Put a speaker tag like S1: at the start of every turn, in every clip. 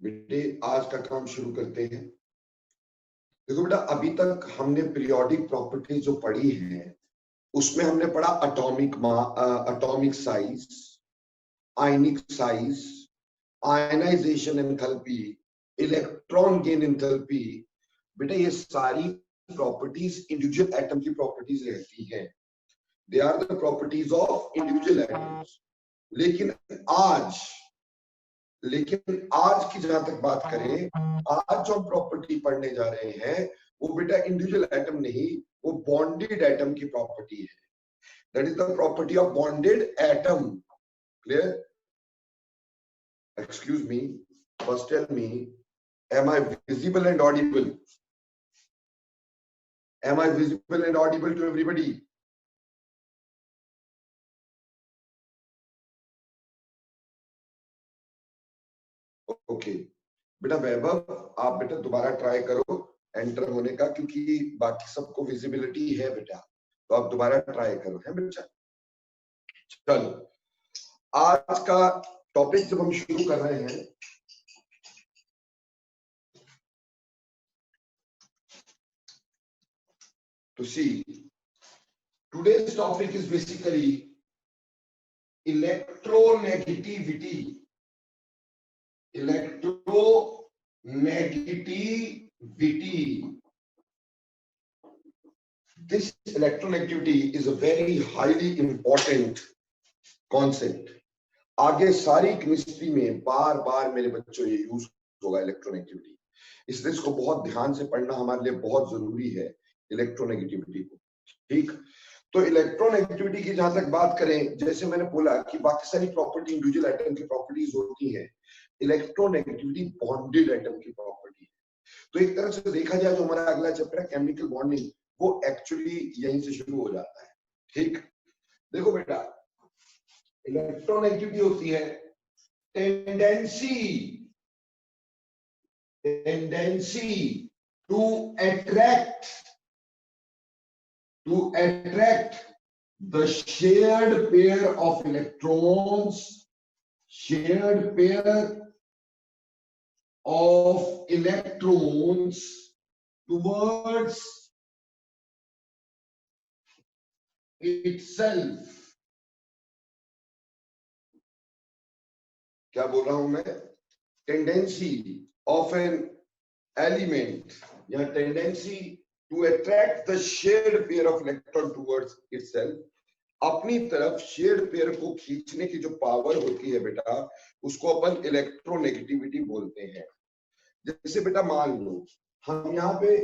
S1: बेटे आज का काम शुरू करते हैं। देखो बेटा, अभी तक हमने पीरियोडिक प्रॉपर्टीज जो पढ़ी है उसमें हमने पढ़ा atomic size, ionic size, ionization enthalpy, electron gain enthalpy. बेटा ये सारी प्रॉपर्टीज इंडिविजुअल एटम की प्रॉपर्टीज रहती हैं। They are the properties of individual atoms. लेकिन आज की जहां तक बात करें, आज जो हम प्रॉपर्टी पढ़ने जा रहे हैं वो बेटा इंडिविजुअल एटम नहीं, वो बॉन्डेड एटम की प्रॉपर्टी है। That is the property of bonded atom. Clear? Excuse me, first tell me, am I visible and audible? Am I visible and audible to everybody? Okay. बेटा वैभव, आप बेटा दोबारा try करो enter होने का, क्योंकि बाकी सबको विजिबिलिटी है बेटा, तो आप दोबारा ट्राई करो, है बेटा। चलो, आज का टॉपिक जब हम शुरू कर रहे हैं, to see today's topic is basically electronegativity. This electronegativity is a very highly important concept. आगे सारी केमिस्ट्री में बार बार मेरे बच्चों ये यूज होगा इलेक्ट्रोनेगेटिविटी, इसलिए इसको बहुत ध्यान से पढ़ना हमारे लिए बहुत जरूरी है इलेक्ट्रोनेगेटिविटी को। ठीक, तो इलेक्ट्रोनेगेटिविटी की जहां तक बात करें, जैसे मैंने बोला कि बाकी सारी प्रॉपर्टी इंडिविजुअल एटम की प्रॉपर्टीज होती है, इलेक्ट्रोनेगेटिविटी बॉन्डेड एटम की प्रॉपर्टी है। तो एक तरह से देखा जाए जो हमारा अगला चैप्टर है केमिकल बॉन्डिंग, वो एक्चुअली यहीं से शुरू हो जाता है। ठीक, देखो बेटा, इलेक्ट्रोनेगेटिविटी होती है tendency to attract the shared pair of electrons towards itself। क्या बोल रहा हूं मैं? टेंडेंसी ऑफ एन एलिमेंट या tendency to attract the shared pair of electron towards itself, अपनी तरफ शेयर्ड पेयर को खींचने की जो पावर होती है बेटा, उसको अपन इलेक्ट्रोनेगेटिविटी बोलते हैं। जैसे बेटा मान लो, हम यहाँ पे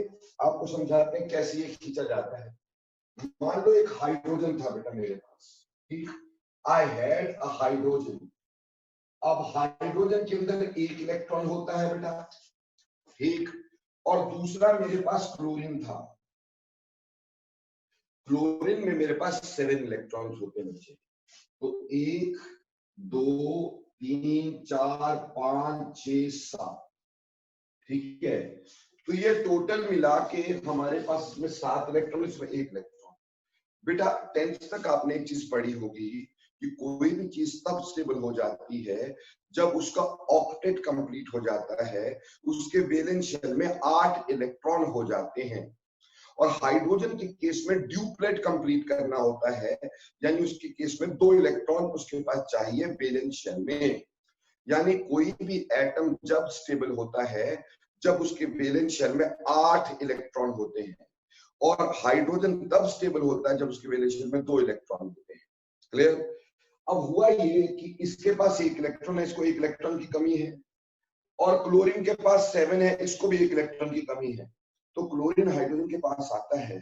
S1: आपको समझाते हैं कैसे ये खींचा जाता है। मान लो एक हाइड्रोजन था बेटा मेरे पास, ठीक, आई हैड अ हाइड्रोजन। अब हाइड्रोजन के अंदर एक इलेक्ट्रॉन होता है बेटा, ठीक, और दूसरा मेरे पास क्लोरीन था। क्लोरीन में मेरे पास 7 इलेक्ट्रॉन्स होते हैं नीचे, तो 1 2 3 4 5 6 7, ठीक है। तो ये टोटल मिला के हमारे पास इसमें 7 इलेक्ट्रॉन, इसमें 1 इलेक्ट्रॉन। बेटा 10th तक आपने एक चीज पढ़ी होगी कि कोई भी चीज तब स्टेबल हो जाती है जब उसका ऑक्टेट कंप्लीट हो जाता है, उसके वैलेंस शेल में 8 इलेक्ट्रॉन हो जाते हैं। और हाइड्रोजन के केस में ड्यूप्लेट कंप्लीट करना होता है, यानी उसके केस में 2 इलेक्ट्रॉन उसके पास चाहिए वैलेंस शेल में। यानी कोई भी एटम जब स्टेबल होता है जब उसके वैलेंस शेल में 8 इलेक्ट्रॉन होते हैं, और हाइड्रोजन तब स्टेबल होता है जब उसके वैलेंस शेल में 2 इलेक्ट्रॉन होते हैं। क्लियर? अब हुआ ये कि इसके पास 1 इलेक्ट्रॉन है, इसको 1 इलेक्ट्रॉन की कमी है, और क्लोरीन के पास 7 है, इसको भी 1 इलेक्ट्रॉन की कमी है। तो क्लोरीन हाइड्रोजन के पास आता है,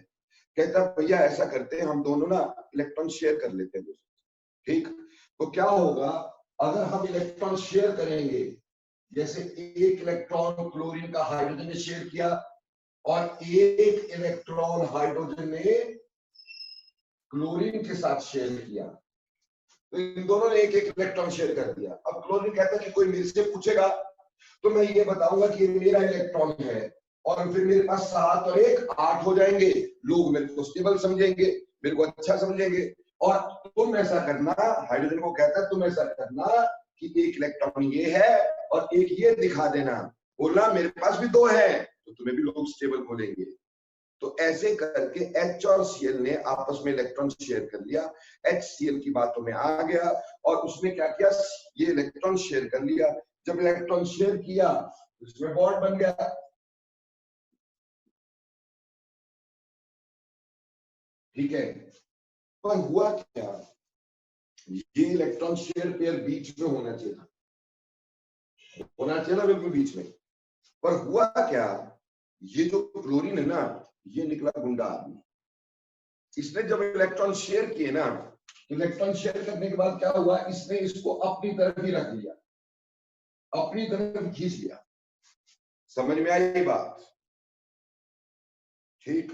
S1: कहता है भैया ऐसा करते हैं हम दोनों ना इलेक्ट्रॉन शेयर कर लेते हैं। ठीक, तो क्या होगा अगर हम इलेक्ट्रॉन शेयर करेंगे, जैसे 1 इलेक्ट्रॉन क्लोरीन का हाइड्रोजन ने शेयर किया और 1 इलेक्ट्रॉन हाइड्रोजन ने क्लोरीन के साथ शेयर किया, तो इन दोनों ने 1 इलेक्ट्रॉन शेयर कर दिया। अब क्लोरीन कहता है कि कोई मेरे से पूछेगा तो मैं ये बताऊंगा कि ये मेरा इलेक्ट्रॉन है, और फिर मेरे पास 7 और 1 8 हो जाएंगे। लोग मेरे को स्टेबल समझेंगे, मेरे को अच्छा समझेंगे। और तुम ऐसा करना, हाइड्रोजन को कहता है तुम ऐसा करना कि 1 इलेक्ट्रॉन ये है और एक ये दिखा देना, बोलना मेरे पास भी 2 है, तो तुम्हें भी लोग स्टेबल बोलेंगे। तो ऐसे करके H और Cl ने आपस में इलेक्ट्रॉन शेयर कर लिया, HCl की बातों में आ गया और उसने क्या किया, ये इलेक्ट्रॉन शेयर कर लिया। जब इलेक्ट्रॉन शेयर किया उसमें बॉन्ड बन गया, ठीक है। पर हुआ क्या, ये इलेक्ट्रॉन शेयर पेयर बीच में होना चाहिए था, होना चाहिए ना बिल्कुल बीच में। पर हुआ क्या, ये जो क्लोरीन है ना, ये निकला गुंडा आदमी। इसने जब इलेक्ट्रॉन शेयर किए ना, इलेक्ट्रॉन शेयर करने के बाद क्या हुआ, इसने इसको अपनी तरफ ही रख लिया, अपनी तरफ खींच लिया। समझ में आई बात? ठीक,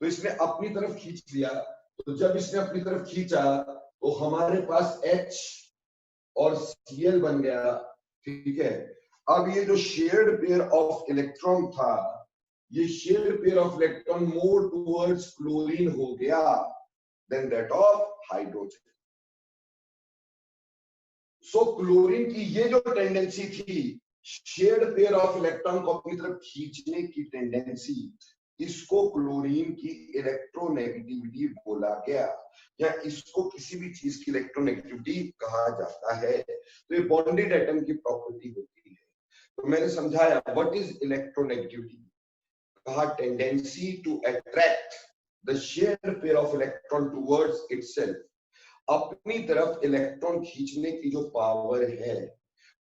S1: तो इसने अपनी तरफ खींच लिया। तो जब इसने अपनी तरफ खींचा तो हमारे पास H और Cl बन गया, ठीक है। अब ये जो शेयर्ड पेयर ऑफ इलेक्ट्रॉन था, ये shared pair of electron more towards chlorine हो गया than that of hydrogen. So chlorine की ये जो टेंडेंसी थी, शेयर्ड पेयर ऑफ इलेक्ट्रॉन को अपनी तरफ खींचने की टेंडेंसी, इसको क्लोरीन की इलेक्ट्रोनेगेटिविटी बोला गया, या इसको किसी भी चीज की इलेक्ट्रोनेगेटिविटी कहा जाता है। तो ये बॉन्डेड एटम की प्रॉपर्टी होती है। तो मैंने समझाया व्हाट इज इलेक्ट्रोनेगेटिविटी, कहा tendency to attract the shared pair of electron towards itself, अपनी तरफ इलेक्ट्रॉन खींचने की जो पावर है,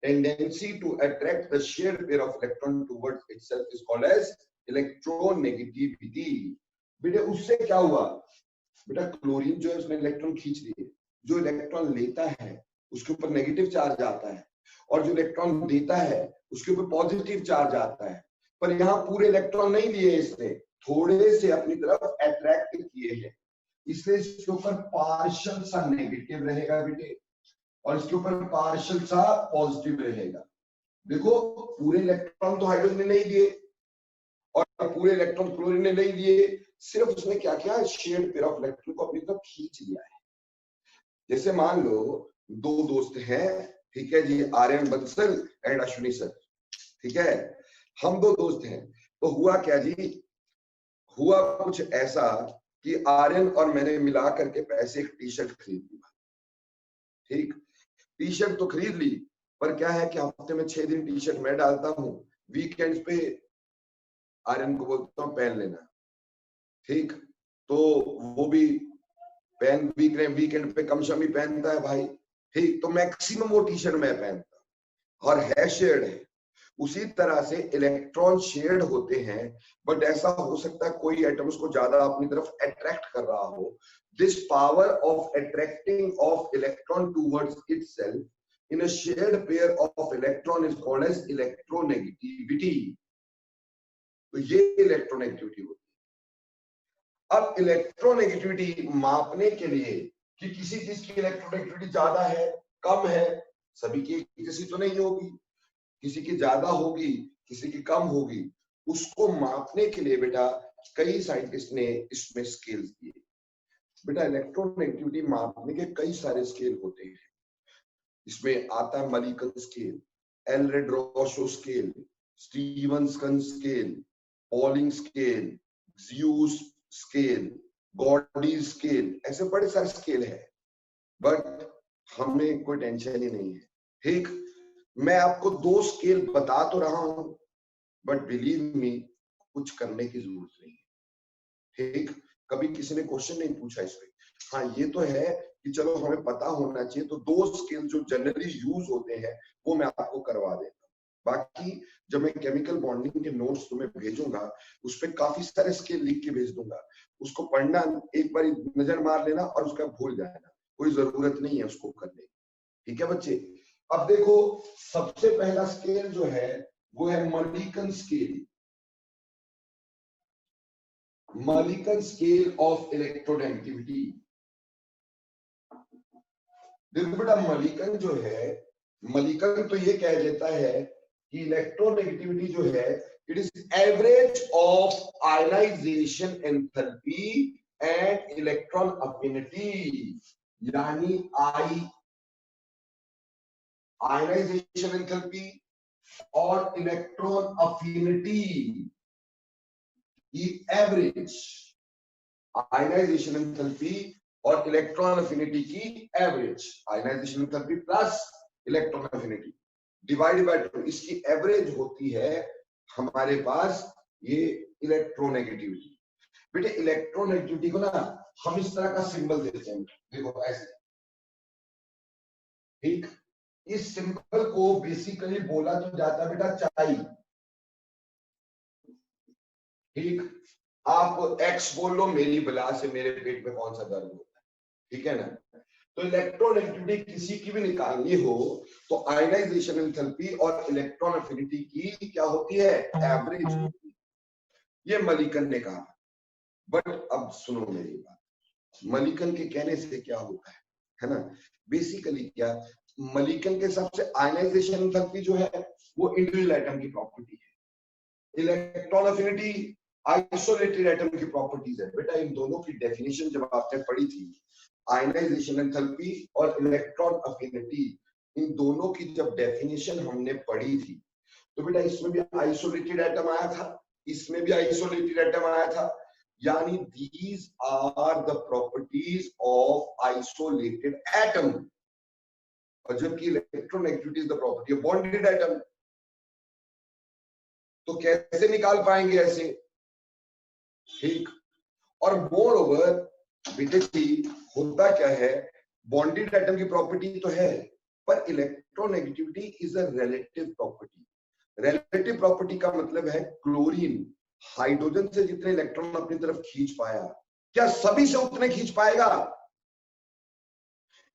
S1: tendency to attract the shared pair of electron towards itself is called as electronegativity. बेटे उससे क्या हुआ, बेटा क्लोरीन जो है उसने इलेक्ट्रॉन खींच लिए, जो इलेक्ट्रॉन लेता है उसके ऊपर नेगेटिव चार्ज आता है, और जो इलेक्ट्रॉन देता है उसके ऊपर पॉजिटिव चार्ज आता है। पर यहाँ पूरे इलेक्ट्रॉन नहीं लिए इसने, थोड़े से अपनी तरफ अट्रैक्ट किए हैं, इसलिए इसके ऊपर पार्शियल सा नेगेटिव रहेगा बेटे, और इसके ऊपर पार्शियल सा पॉजिटिव रहेगा। देखो पूरे इलेक्ट्रॉन तो हाइड्रोजन ने नहीं दिए और पूरे इलेक्ट्रॉन क्लोरीन ने नहीं दिए, सिर्फ उसने क्या किया, शेयर्ड पेयर ऑफ इलेक्ट्रॉन को अपनी तरफ खींच लिया है। जैसे मान लो 2 दोस्त हैं, ठीक है जी, आर्यन बंसल एंड अश्विनी सर, ठीक है, हम 2 दोस्त हैं। तो हुआ क्या जी, हुआ कुछ ऐसा कि आर्यन और मैंने मिला करके पैसे एक टी शर्ट खरीद ली, ठीक, टी शर्ट तो खरीद ली, पर क्या है कि हफ्ते में 6 दिन टी शर्ट मैं डालता हूँ, वीकेंड्स पे आर्यन को बोलता हूँ पहन लेना, ठीक, तो वो भी पहन वीकेंड पे कम शम ही पहनता है भाई, ठीक, तो मैक्सिमम वो टी शर्ट मैं पहनता हूँ और है शेयर्ड है। उसी तरह से इलेक्ट्रॉन शेयर्ड होते हैं, बट ऐसा हो सकता है कोई एटम उसको ज्यादा अपनी तरफ अट्रैक्ट कर रहा हो। This power of attracting of electron towards itself in a shared pair of electron is called as electronegativity. तो ये इलेक्ट्रोनेगेटिविटी होती है। अब इलेक्ट्रोनेगेटिविटी मापने के लिए कि किसी चीज की इलेक्ट्रोनेगेटिविटी ज्यादा है कम है, सभी की किसी तो नहीं होगी, किसी की ज्यादा होगी किसी की कम होगी, उसको मापने के लिए बेटा कई साइंटिस्ट ने इसमें स्केल्स दिए। बेटा इलेक्ट्रोनेगेटिविटी मापने के कई सारे स्केल होते हैं, इसमें आता है Mulliken scale, Allred Rochow scale, Stevenson scale, Pauling scale, Zeus scale, Gordy's scale, ऐसे बड़े सारे स्केल है, बट हमें कोई टेंशन ही नहीं है, ठीक। मैं आपको 2 स्केल बता तो रहा हूं, बट बिलीव मी कुछ करने की जरूरत नहीं है, ठीक। कभी किसी ने क्वेश्चन नहीं पूछा इसमें, हाँ ये तो है कि चलो हमें पता होना चाहिए, तो 2 स्केल जो जनरली यूज होते हैं वो मैं आपको करवा देता हूँ। बाकी जब मैं केमिकल बॉन्डिंग के नोट्स तुम्हें भेजूंगा, उस पर काफी सारे स्केल लिख के भेज दूंगा, उसको पढ़ना, एक बार नजर मार लेना और उसका भूल जाना, कोई जरूरत नहीं है उसको करने, ठीक है बच्चे। अब देखो सबसे पहला स्केल जो है वो है Mulliken scale, मलिकन scale of electronegativity. देखो बेटा मलिकन जो है, मलिकन तो ये कह देता है कि इलेक्ट्रोनेगेटिविटी जो है it is average of ionization enthalpy and electron affinity, यानी आई आयनाइजेशन एंथैल्पी और इलेक्ट्रॉन अफिनिटी की एवरेज, आयनाइजेशन एंथैल्पी और इलेक्ट्रॉन अफिनिटी की average, ionization enthalpy plus electron affinity divide by 2, इसकी एवरेज होती है हमारे पास ये इलेक्ट्रोनेगेटिविटी। बेटे इलेक्ट्रोनेगेटिविटी को ना हम इस तरह का सिंबल देते हैं, देखो ऐसे, ठीक। इस सिंबल को बेसिकली बोला तो जाता है बेटा चाई, ठीक। आप एक्स बोल लो, मेरी बला से मेरे पेट में कौन सा दर्द होता है, ठीक है ना। तो इलेक्ट्रोनेगेटिविटी किसी की भी निकालनी हो तो आयनाइजेशन एंथैल्पी और इलेक्ट्रॉन अफिनिटी की क्या होती है, एवरेज होती है। ये मलिकन ने कहा। बट अब सुनो मेरी बात, मलिकन के कहने से क्या होता है ना, बेसिकली क्या, मलिकन के हिसाब से आयनाइजेशन एंथैल्पी जो है वो इंडिविजुअल एटम की प्रॉपर्टी है, इलेक्ट्रॉन अफिनिटी आइसोलेटेड एटम की प्रॉपर्टीज है। बेटा इन दोनों की डेफिनेशन जब आपने पढ़ी थी, आयनाइजेशन एंथैल्पी और इलेक्ट्रॉन अफिनिटी, इन दोनों की जब डेफिनेशन हमने पढ़ी थी तो बेटा इसमें भी आइसोलेटेड एटम आया था, इसमें भी आइसोलेटेड एटम आया था, यानी these are the properties of isolated atom, और जबकि electronegativity is the property of bonded atom. तो कैसे निकाल पाएंगे ऐसे, ठीक। और मोर ओवर बेटे जी होता क्या है, बॉन्डेड एटम की प्रॉपर्टी तो है पर electronegativity is a relative property. Relative property का मतलब है क्लोरीन हाइड्रोजन से जितने इलेक्ट्रॉन अपनी तरफ खींच पाया, क्या सभी से उतने खींच पाएगा,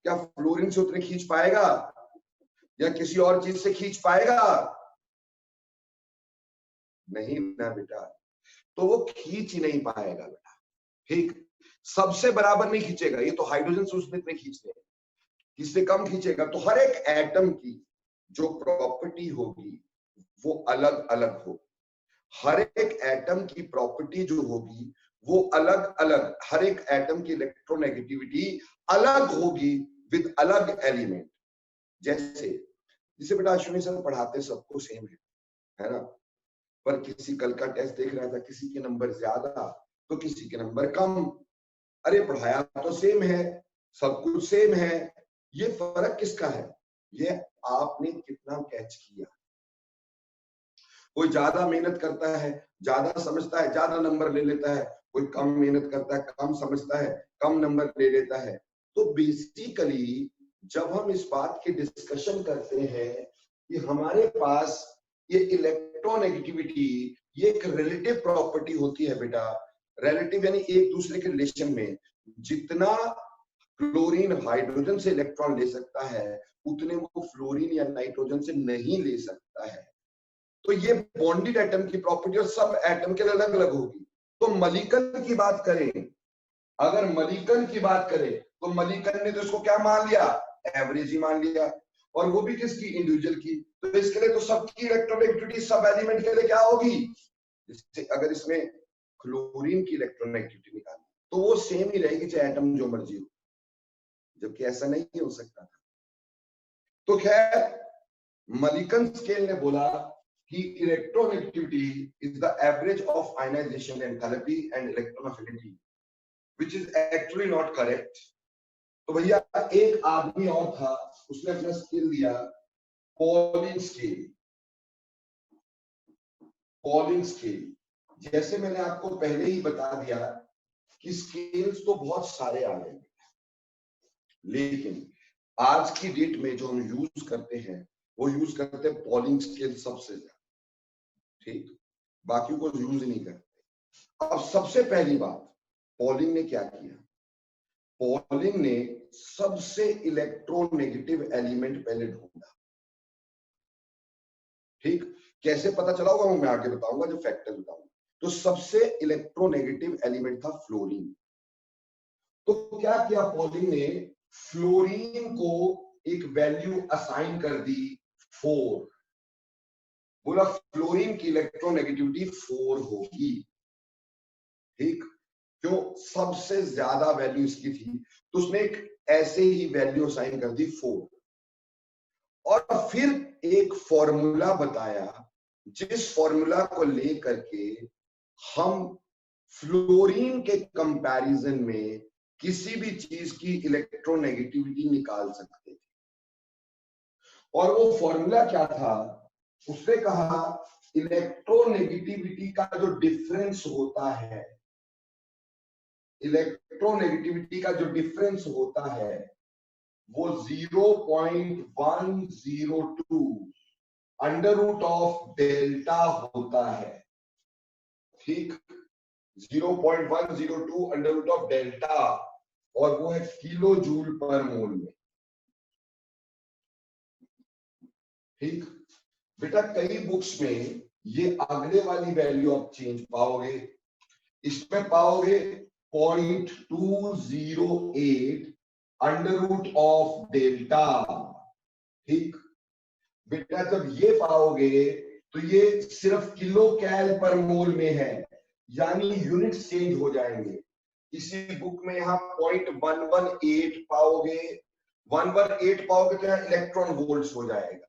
S1: क्या फ्लोरीन से उतने खींच पाएगा, या किसी और चीज से खींच पाएगा, नहीं ना बेटा। तो वो खींच ही नहीं पाएगा बेटा, ठीक। सबसे बराबर नहीं खींचेगा, ये तो हाइड्रोजन से उसने इतने खींचने, किससे कम खींचेगा। तो हर एक एटम की जो प्रॉपर्टी होगी वो अलग अलग होगी, हर एक एटम की प्रॉपर्टी जो होगी वो अलग अलग, हर एक एटम की इलेक्ट्रोनेगेटिविटी अलग होगी विद अलग एलिमेंट। जैसे जिसे बेटा अश्विनी सर पढ़ाते सबको सेम है ना, पर किसी कल का टेस्ट देख रहा था, किसी के नंबर ज्यादा तो किसी के नंबर कम। अरे पढ़ाया तो सेम है, सब कुछ सेम है, ये फर्क किसका है, ये आपने कितना कैच किया। कोई ज्यादा मेहनत करता है, ज्यादा समझता है, ज्यादा नंबर ले लेता है, कोई कम मेहनत करता है, कम समझता है, कम नंबर ले लेता है। तो बेसिकली जब हम इस बात की डिस्कशन करते हैं कि हमारे पास ये इलेक्ट्रोनेगेटिविटी, ये एक रिलेटिव प्रॉपर्टी होती है बेटा। रिलेटिव यानी एक दूसरे के रिलेशन में, जितना क्लोरीन हाइड्रोजन से इलेक्ट्रॉन ले सकता है उतने वो फ्लोरीन या नाइट्रोजन से नहीं ले सकता है। तो ये बॉन्डेड एटम की प्रॉपर्टी और सब एटम के अलग अलग होगी। तो मलिकन की बात करें, अगर मलिकन की बात करें तो मलिकन ने तो इसको क्या मान लिया, एवरेज ही मान लिया, और वो भी किसकी, इंडिविजुअल की। तो इसके लिए तो सबकी इलेक्ट्रोनेगेटिविटी सब एलिमेंट के लिए क्या होगी, अगर इसमें क्लोरीन की इलेक्ट्रोनेगेटिविटी निकाली तो वो सेम ही रहेगी चाहे एटम जो मर्जी हो, जबकि ऐसा नहीं हो सकता था। तो खैर मलिकन स्केल ने बोला कि electronegativity is the average of ionization enthalpy and electron affinity, which is actually not correct. तो भैया एक आदमी और था, उसने अपना स्केल दिया पॉलिंग स्केल। पॉलिंग स्केल जैसे मैंने आपको पहले ही बता दिया कि स्केल्स तो बहुत सारे आ गए, लेकिन आज की डेट में जो हम यूज करते हैं वो यूज करते हैं पॉलिंग स्केल सबसे ज्यादा, ठीक। बाकी को यूज नहीं करते। अब सबसे पहली बात, पॉलिंग ने क्या किया, पॉलिंग ने सबसे इलेक्ट्रोनेगेटिव एलिमेंट पहले ढूंढा, ठीक। कैसे पता चला होगा वो मैं आगे बताऊंगा, जो फैक्टर बताऊंगा। तो सबसे इलेक्ट्रोनेगेटिव एलिमेंट था फ्लोरीन। तो क्या किया पॉलिंग ने, फ्लोरीन को एक वैल्यू असाइन कर दी 4, बोला फ्लोरीन की इलेक्ट्रोनेगेटिविटी 4 होगी, ठीक। क्यों, सबसे ज्यादा वैल्यू इसकी थी तो उसने एक ऐसे ही वैल्यू असाइन कर दी 4। और फिर एक फॉर्मूला बताया, जिस फॉर्मूला को लेकर के हम फ्लोरीन के कंपैरिजन में किसी भी चीज की इलेक्ट्रोनेगेटिविटी निकाल सकते थे। और वो फॉर्मूला क्या था? उसने कहा इलेक्ट्रोनेगेटिविटी का जो डिफरेंस होता है, इलेक्ट्रोनेगेटिविटी का जो डिफरेंस होता है वो 0.102 अंडर रूट ऑफ डेल्टा होता है। ठीक, 0.102 अंडर रूट ऑफ डेल्टा, और वो है किलो जूल पर मोल में। ठीक बेटा, कई बुक्स में ये अगले वाली वैल्यू आप चेंज पाओगे, इसमें पाओगे 0.208 अंडर रूट ऑफ डेल्टा। ठीक बेटा, जब ये पाओगे तो ये सिर्फ किलो कैल पर मोल में है, यानी यूनिट चेंज हो जाएंगे। इसी बुक में यहाँ 0.118 पाओगे, 118 पाओगे तो यहाँ इलेक्ट्रॉन वोल्ट्स हो जाएगा।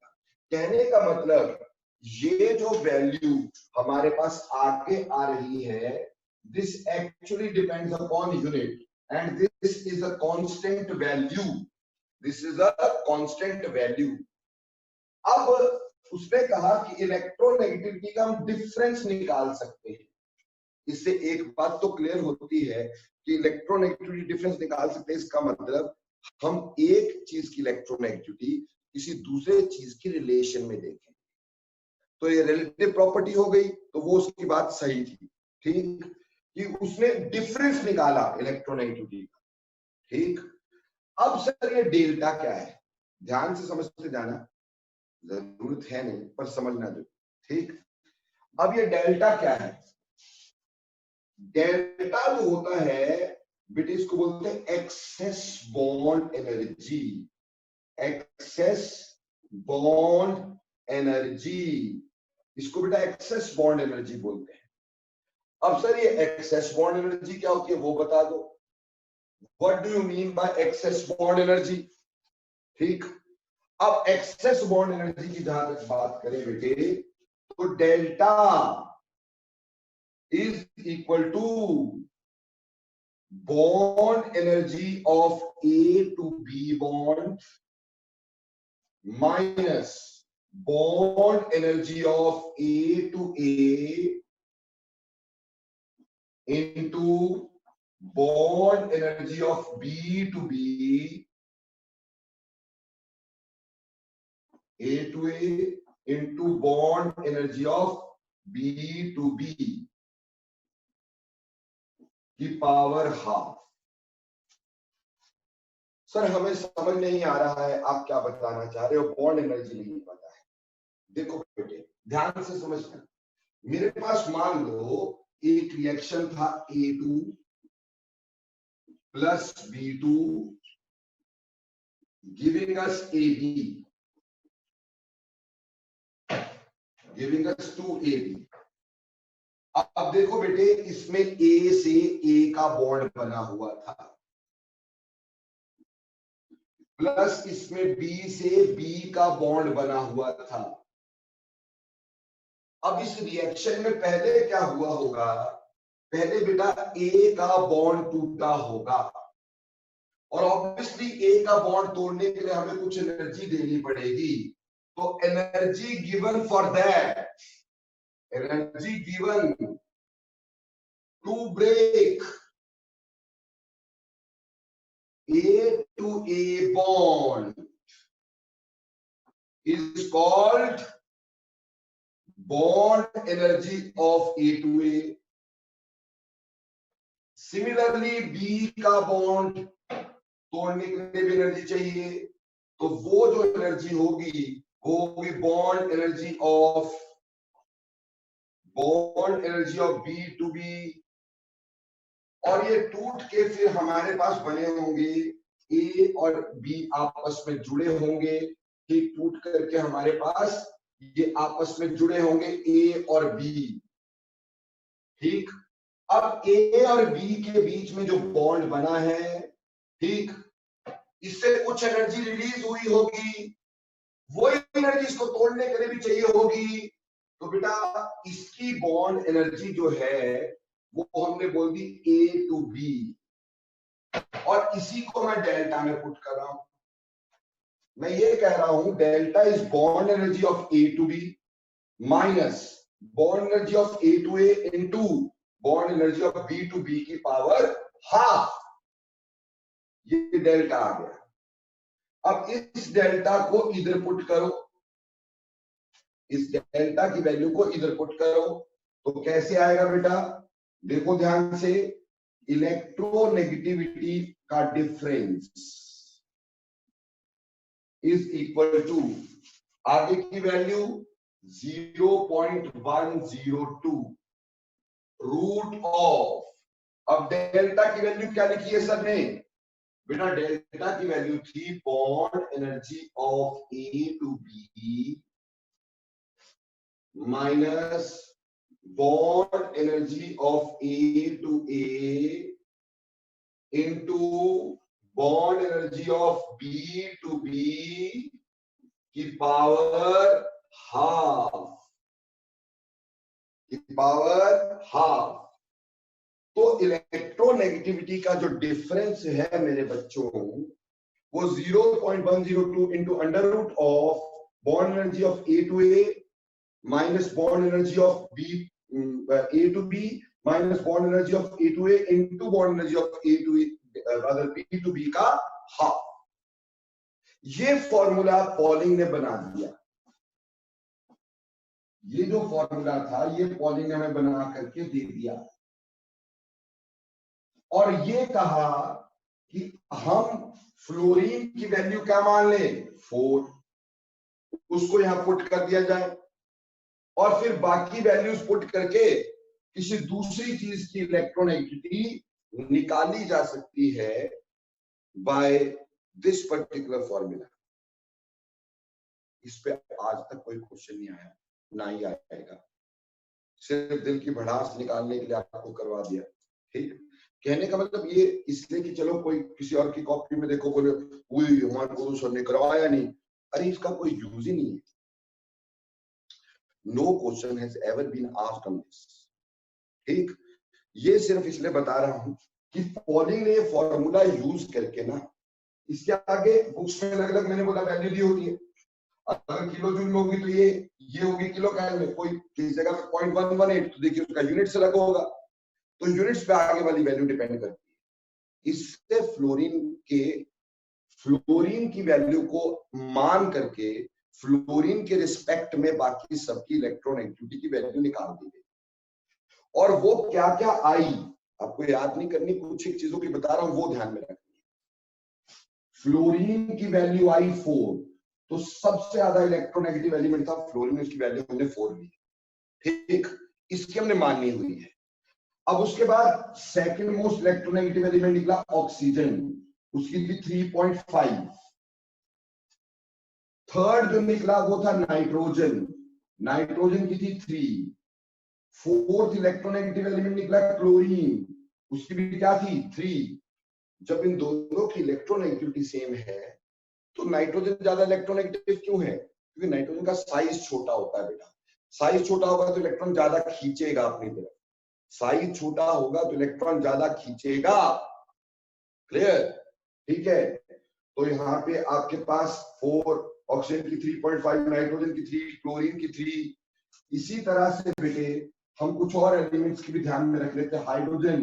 S1: कहने का मतलब ये जो वैल्यू हमारे पास आगे आ रही है, this actually depends upon unit and this is a constant value, this is a constant value. अब उसने कहा कि इलेक्ट्रोनेगेटिविटी का हम डिफरेंस निकाल सकते हैं। इससे एक बात तो क्लियर होती है कि इलेक्ट्रोनेगेटिविटी डिफरेंस निकाल सकते हैं, इसका मतलब हम एक चीज की इलेक्ट्रोनेगेटिविटी किसी दूसरे चीज की रिलेशन में देखें। तो ये रिलेटिव प्रॉपर्टी हो गई, तो वो उसकी बात सही थी। ठीक, कि उसने डिफरेंस निकाला इलेक्ट्रोनेगेटिविटी का। ठीक, अब सर ये डेल्टा क्या है? ध्यान से समझते जाना, जरूरत है नहीं पर समझना दो। ठीक, अब ये डेल्टा क्या है? डेल्टा जो होता है बेटे, इसको बोलते हैं excess bond energy, excess bond energy, इसको बेटा एक्सेस बॉन्ड एनर्जी बोलते हैं। अब सर ये एक्सेस बॉन्ड एनर्जी क्या होती है वो बता दो। What do you mean by access bond energy? ठीक, अब एक्सेस बॉन्ड एनर्जी की जहां तक बात करें बेटे, तो delta is equal to bond energy of A to B bond minus bond energy of A to A into bond energy of B to B, A to A into bond energy of B to B की power half. Sir हमें समझ नहीं आ रहा है आप क्या बताना चाह रहे हो, बॉन्ड एनर्जी नहीं पता है। देखो बेटे ध्यान से समझना, मेरे पास मान लो एक रिएक्शन था A2 plus B2 giving us AB, giving us 2AB। अब देखो बेटे, इसमें A से A का बॉन्ड बना हुआ था, प्लस इसमें B से B का बॉन्ड बना हुआ था। अब इस रिएक्शन में पहले क्या हुआ होगा? पहले बेटा A का बॉन्ड टूटा होगा, और ऑब्वियसली A का बॉन्ड तोड़ने के लिए हमें कुछ एनर्जी देनी पड़ेगी। तो energy given for that, energy given to break A to A bond is called bond energy of A to A. Similarly B का बॉन्ड तोड़ने के लिए भी एनर्जी चाहिए, तो वो जो एनर्जी होगी वो होगी bond energy of B to B, और ये टूट के फिर हमारे पास बने होंगे A और B आपस में जुड़े होंगे। ठीक, टूट करके हमारे पास ये आपस में जुड़े होंगे A और B। ठीक, अब A और B के बीच में जो बॉन्ड बना है, ठीक, इससे कुछ एनर्जी रिलीज हुई होगी, वो एनर्जी इसको तोड़ने के लिए भी चाहिए होगी। तो बेटा इसकी बॉन्ड एनर्जी जो है वो हमने बोल दी A to B, और इसी को मैं डेल्टा में पुट कर रहा हूं। मैं ये कह रहा हूं delta is bond energy of A to B minus bond energy of A to A into bond energy of B to B की पावर हाफ। ये डेल्टा आ गया। अब इस डेल्टा को इधर पुट करो, इस डेल्टा की वैल्यू को इधर पुट करो, तो कैसे आएगा बेटा? देखो ध्यान से, इलेक्ट्रोनेगेटिविटी का डिफरेंस इज इक्वल टू आगे की वैल्यू 0.102 रूट ऑफ, अब डेल्टा की वैल्यू क्या लिखी है सर ने? बेटा डेल्टा की वैल्यू थी bond energy of A to B minus bond energy of A to A into bond energy of B to B की पावर हाफ, की पावर हाफ। तो इलेक्ट्रोनेगेटिविटी का जो डिफरेंस है मेरे बच्चों वो 0.102 into under root of bond energy of A to A minus bond energy of B A to B minus bond energy of A to A into bond energy of A to A rather B to B का half. ये formula polling ने बना दिया। ये जो formula था ये polling ने हमें बना करके दे दिया, और ये कहा कि हम फ्लोरीन की वैल्यू क्या मान ले? 4, उसको यहां पुट कर दिया जाए, और फिर बाकी वैल्यूज पुट करके किसी दूसरी चीज की इलेक्ट्रोनेगेटिविटी निकाली जा सकती है बाय दिस पर्टिकुलर फॉर्मूला। इस पे आज तक कोई क्वेश्चन नहीं आया, ना ही आएगा, सिर्फ दिल की भड़ास निकालने के लिए आपको करवा दिया। ठीक, कहने का मतलब ये इसलिए कि चलो कोई किसी और की कॉपी में देखो बोले हमारे को तो सर ने करवाया नहीं, अरे इसका कोई यूज ही नहीं है। No question has ever been asked on this. ठीक, ये सिर्फ इसलिए बता रहा हूं कि पॉलिंग ने ये फॉर्मूला यूज करके ना, इसके आगे बुक्स में अलग अलग मैंने बोला वैल्यू दी होती है। अगर किलो जूल में होगी तो ये होगी किलो कैलोरी में, कोई किसी जगह पे 0.118 तो देखिए उसका यूनिट्स अलग होगा, तो यूनिट्स पे आगे वाली वैल्यू डिपेंड करती है। इससे फ्लोरीन की वैल्यू को मान करके फ्लोरीन के रिस्पेक्ट में बाकी सबकी इलेक्ट्रोनेगेटिविटी की वैल्यू निकाल दी गई। और वो क्या क्या आई आपको याद नहीं करनी, कुछ एक चीजों की बता रहा हूं वो ध्यान में रखनी। फ्लोरीन की वैल्यू आई 4, तो सबसे ज्यादा इलेक्ट्रोनेगेटिव एलिमेंट था फ्लोरीन, उसकी वैल्यू हमने 4 ली। ठीक, इसकी हमने माननी हुई है। अब उसके बाद सेकंड मोस्ट इलेक्ट्रोनेगेटिव एलिमेंट निकला ऑक्सीजन, उसकी थी 3.5। थर्ड जो निकला वो था नाइट्रोजन, नाइट्रोजन की थी 3। फोर्थ इलेक्ट्रोनेगेटिव एलिमेंट निकला क्लोरीन, उसकी भी क्या थी 3। जब इन दोनों की इलेक्ट्रोनेगेटिविटी सेम है तो नाइट्रोजन ज्यादा इलेक्ट्रोनेगेटिव क्यों है? क्योंकि नाइट्रोजन का साइज छोटा होता है बेटा, साइज छोटा होगा तो इलेक्ट्रॉन ज्यादा खींचेगा अपनी तरफ, साइज छोटा होगा तो इलेक्ट्रॉन ज्यादा खींचेगा। क्लियर? ठीक है, तो यहाँ पे आपके पास 4, ऑक्सीजन की 3.5, नाइट्रोजन की 3, क्लोरीन की 3। इसी तरह से बेटे हम कुछ और एलिमेंट्स की भी ध्यान में रख लेते हैं। हाइड्रोजन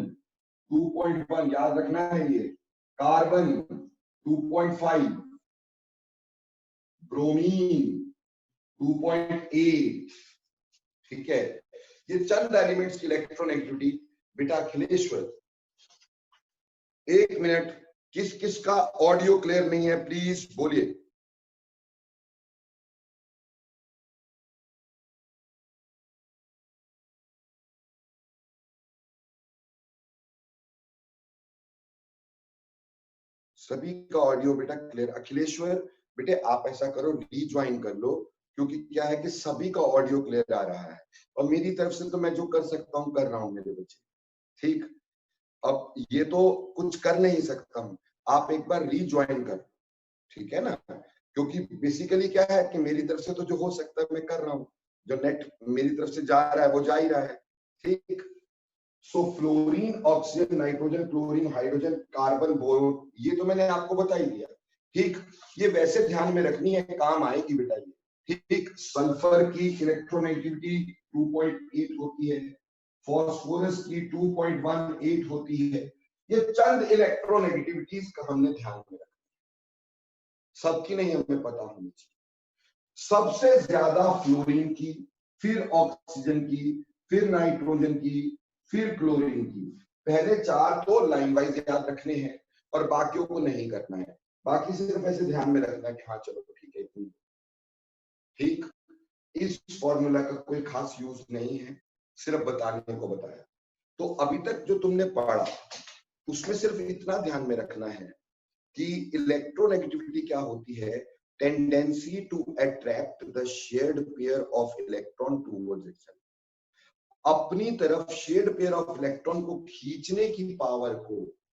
S1: 2.1 याद रखना है ये, कार्बन 2.5, ब्रोमीन 2.8। ठीक है, ये चंद एलिमेंट्स की इलेक्ट्रोनेगेटिविटी। बेटा अखिलेश्वर एक मिनट, किस किस का ऑडियो क्लियर नहीं है प्लीज बोलिए। सभी का ऑडियो बेटा क्लियर। अखिलेश्वर बेटे आप ऐसा करो रीज्वाइन कर लो, क्योंकि क्या है कि सभी का ऑडियो क्लियर आ रहा है, और मेरी तरफ से तो मैं जो कर सकता हूं कर रहा हूं मेरे बच्चे। ठीक, अब ये तो कुछ कर नहीं सकता हूं, आप एक बार रीज्वाइन कर, ठीक है ना? क्योंकि बेसिकली क्या है कि मेरी तरफ से तो जो हो सकता है मैं कर रहा हूँ, जो नेट मेरी तरफ से जा रहा है वो जा ही रहा है, ठीक। So fluorine, oxygen, nitrogen, chlorine, hydrogen, carbon, boron, ये तो मैंने आपको बता ही दिया, ठीक। ये वैसे ध्यान में रखनी है, काम आएगी बेटा ये, ठीक। सल्फर की इलेक्ट्रोनेगेटिविटी 2.8 होती है, फॉस्फोरस की 2.18 होती है। ये चंद इलेक्ट्रोनेगेटिविटीज का हमने ध्यान में रखा, सबकी नहीं हमें पता होनी चाहिए। सबसे ज्यादा फ्लोरीन की, फिर ऑक्सीजन की, फिर नाइट्रोजन की, फिर क्लोरीन की। पहले चार तो लाइन वाइज याद रखने हैं और बाकियों को नहीं करना है, बाकी सिर्फ ऐसे ध्यान में रखना है कि हाँ चलो ठीक है इतनी, ठीक। इस फॉर्मूला का कोई खास यूज नहीं है, सिर्फ बताने को बताया। तो अभी तक जो तुमने पढ़ा उसमें सिर्फ इतना ध्यान में रखना है कि इलेक्ट्रोनेगेटिविटी क्या होती है, tendency to attract the shared pair of electron towards itself, अपनी तरफ शेयर्ड पेयर ऑफ इलेक्ट्रॉन को खींचने की पावर को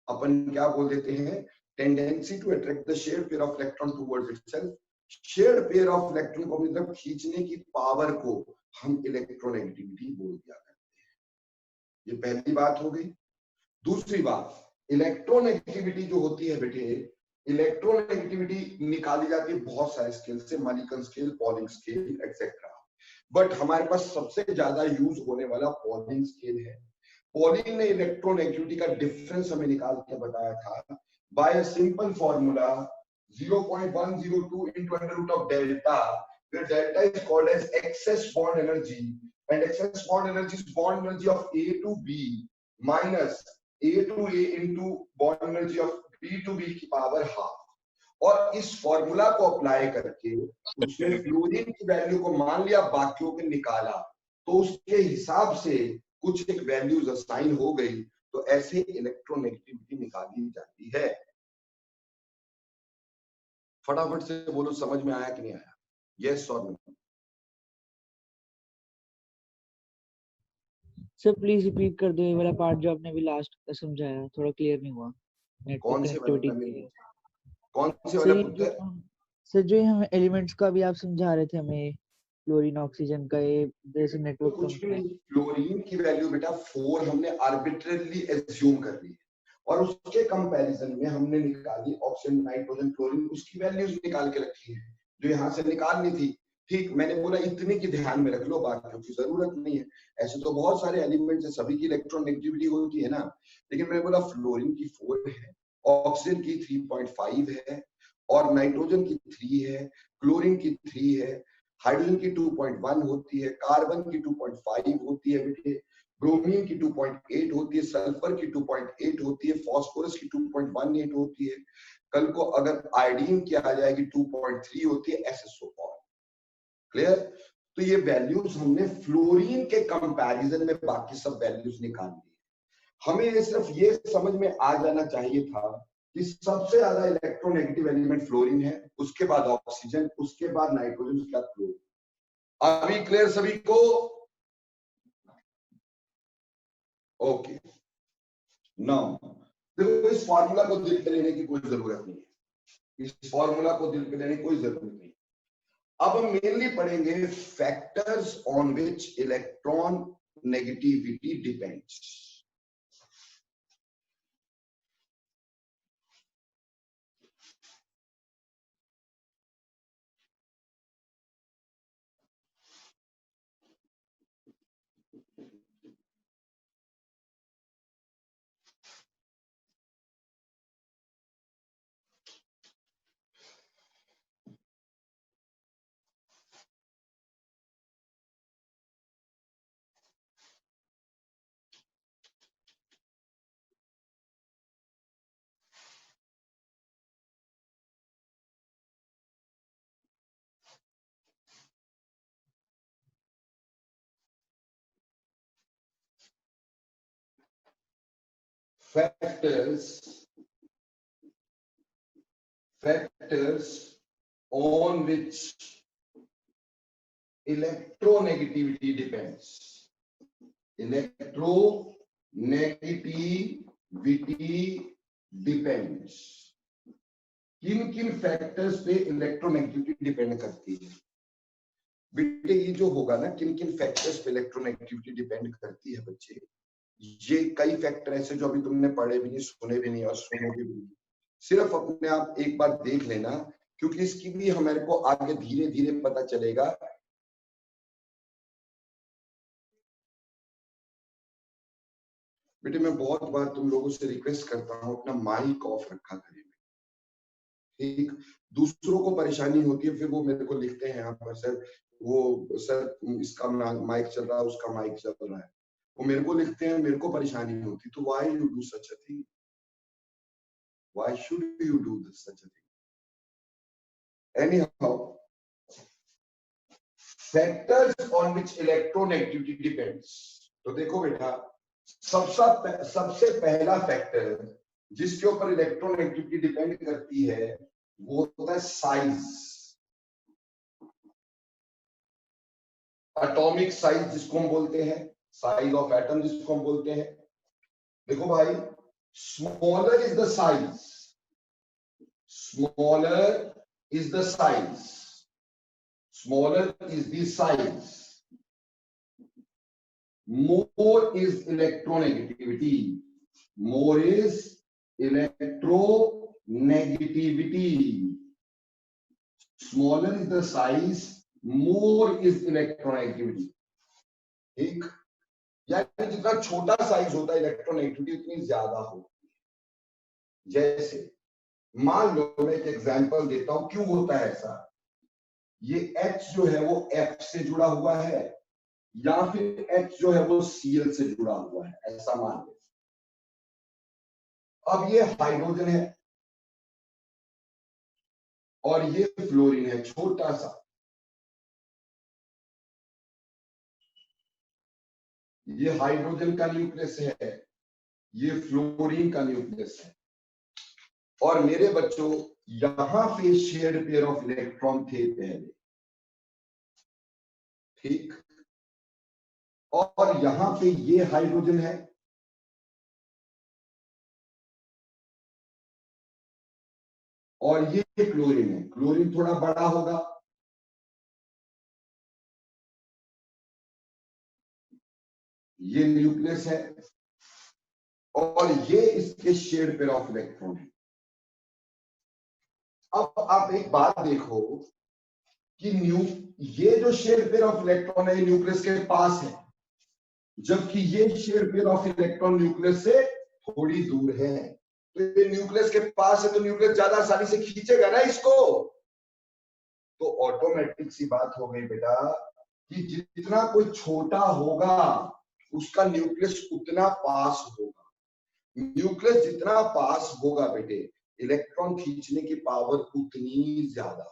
S1: अपन क्या बोल देते हैं, tendency to attract the shared pair of electron towards itself. Shared pair of electron को अपनी तरफ खींचने की पावर को हम इलेक्ट्रोनेगेटिविटी बोल दिया करते हैं। ये पहली बात हो गई। दूसरी बात, इलेक्ट्रोनेगेटिविटी जो होती है बेटे, इलेक्ट्रोनेगेटिविटी निकाली जाती है बहुत सारे स्केल से, Mulliken scale, Pauling scale etcetera, but हमारे पास सबसे ज्यादा यूज होने वाला पॉलिंग स्केल है। पॉलिंग ने इलेक्ट्रोनेगेटिविटी का डिफरेंस हमें निकाल के बताया था by a simple formula 0.102 into under root of delta, where delta is called as excess bond energy, and excess bond energy is bond energy of A to B minus A to A into bond energy of B to B की power half. और इस formula को apply करके उसने fluorine की value को मान लिया, बाकियों को निकाला, तो उसके हिसाब से कुछ एक वैल्यूज असाइन हो गई, तो ऐसे इलेक्ट्रोनेगेटिविटी निकाली जाती है। फटाफट से बोलो समझ में आया कि नहीं आया, यस और नो।
S2: सर प्लीज रिपीट कर दो ये वाला पार्ट जो आपने अभी लास्ट समझाया, थोड़ा क्लियर नहीं हुआ नेटवर्क
S1: कौन से
S2: कनेक्टिविटी
S1: वाला
S2: के लिए।
S1: कौन से
S2: सर
S1: वाला
S2: ये
S1: पुत्र?
S2: सर जो हम एलिमेंट्स का भी आप समझा रहे थे हमें, क्लोरीन ऑक्सीजन का, ये जैसे
S1: तो
S2: नेटवर्क
S1: कुछ भी नहीं, फ्लोरीन की वैल्यू बेटा 4 हमने आर्बिट्रेरली एज्यूम कर ली और उसके कंपैरिजन में हमने निकाली ऑक्सीजन, नाइट्रोजन, क्लोरीन, उसकी वैल्यूज निकाल के रखी है जो यहाँ से निकालनी थी, ठीक। मैंने बोला इतने की ध्यान में रख लो, बाकियों की जरूरत नहीं है। ऐसे तो बहुत सारे एलिमेंट्स है, सभी की इलेक्ट्रोनेगेटिविटी होती है ना, लेकिन मैंने बोला फ्लोरीन की 4 है, ऑक्सीजन की 3.5 है, और नाइट्रोजन की 3 है, क्लोरीन की 3 है, हाइड्रोजन की 2.1 होती है, कार्बन की 2.5 होती है बेटे, ब्रोमीन की 2.8 होती है, सल्फर की 2.8 होती है, फास्फोरस की 2.18 होती है, कल को अगर आयोडीन की आ जाएगी 2.3 होती है, ऐसे सो ऑन। क्लियर? तो ये वैल्यूज हमने फ्लोरीन के कंपैरिजन में बाकी सब वैल्यूज निकाल ली। हमें सिर्फ ये समझ में आ जाना चाहिए था कि सबसे ज्यादा इलेक्ट्रोनेगेटिव एलिमेंट फ्लोरीन है, उसके बाद ऑक्सीजन, उसके बाद नाइट्रोजन, उसके बाद क्लोरीन। अभी क्लियर सभी को? ओके। नाउ देखो, इस फॉर्मूला को दिल पे लेने की कोई जरूरत नहीं है, इस फॉर्मूला को दिल पे लेने की कोई जरूरत नहीं। अब हम मेनली पढ़ेंगे factors on which electron negativity depends. Factors on which electronegativity depends. Electronegativity depends. किन किन फैक्टर्स पे इलेक्ट्रोनेगेटिविटी डिपेंड करती है बेटे? ये जो होगा ना, किन किन फैक्टर्स पे इलेक्ट्रोनेगेटिविटी डिपेंड करती है बच्चे, ये कई फैक्टर ऐसे जो अभी तुमने पढ़े भी नहीं, सुने भी नहीं और सुनोगे भी नहीं। सिर्फ अपने आप एक बार देख लेना, क्योंकि इसकी भी हमारे को आगे धीरे धीरे पता चलेगा। बेटे मैं बहुत बार तुम लोगों से रिक्वेस्ट करता हूँ अपना माइक ऑफ रखा करें, ठीक? दूसरों को परेशानी होती है, फिर वो मेरे को लिखते हैं यहाँ पर, सर वो सर इसका माइक चल रहा है, उसका माइक चल रहा है, वो मेरे को लिखते हैं, मेरे को परेशानी होती। तो why you do such a thing? Why should you do such a thing? Anyhow, factors on which electronegativity depends. तो देखो बेटा, सबसे पहला फैक्टर जिसके ऊपर इलेक्ट्रोनेगेटिविटी डिपेंड करती है वो होता है साइज, एटॉमिक साइज जिसको हम बोलते हैं, साइज ऑफ एटम जिसको हम बोलते हैं। देखो भाई, smaller is the size, smaller is the size, smaller is the size, more is electronegativity, more is electronegativity, smaller is the size, more is electronegativity। ठीक, यानी जितना छोटा साइज होता है इलेक्ट्रोनेगेटिविटी उतनी ज्यादा होती है। जैसे मान लो, मैं एक एग्जांपल देता हूं क्यों होता है ऐसा। ये H जो है वो F से जुड़ा हुआ है, या फिर H जो है वो Cl से जुड़ा हुआ है, ऐसा मान ले। अब ये हाइड्रोजन है और ये फ्लोरीन है, छोटा सा। ये हाइड्रोजन का न्यूक्लियस है, ये फ्लोरीन का न्यूक्लियस है। और मेरे बच्चों, यहां पे शेयर्ड पेयर ऑफ इलेक्ट्रॉन थे पहले, ठीक? और यहां पे ये हाइड्रोजन है और ये क्लोरीन है। क्लोरीन थोड़ा बड़ा होगा, ये न्यूक्लियस है और ये इसके शेयर्ड पेयर ऑफ इलेक्ट्रॉन है। अब आप एक बात देखो कि ये जो शेयर्ड पेयर ऑफ इलेक्ट्रॉन है न्यूक्लियस के पास है, जबकि ये shared pair of electron nucleus से थोड़ी दूर है। तो ये न्यूक्लियस के पास है तो न्यूक्लियस ज्यादा आसानी से खींचेगा ना इसको। तो ऑटोमेटिक सी बात हो गई बेटा कि जितना कोई छोटा होगा उसका न्यूक्लियस उतना पास होगा। न्यूक्लियस जितना पास होगा बेटे, इलेक्ट्रॉन खींचने की पावर उतनी ज्यादा।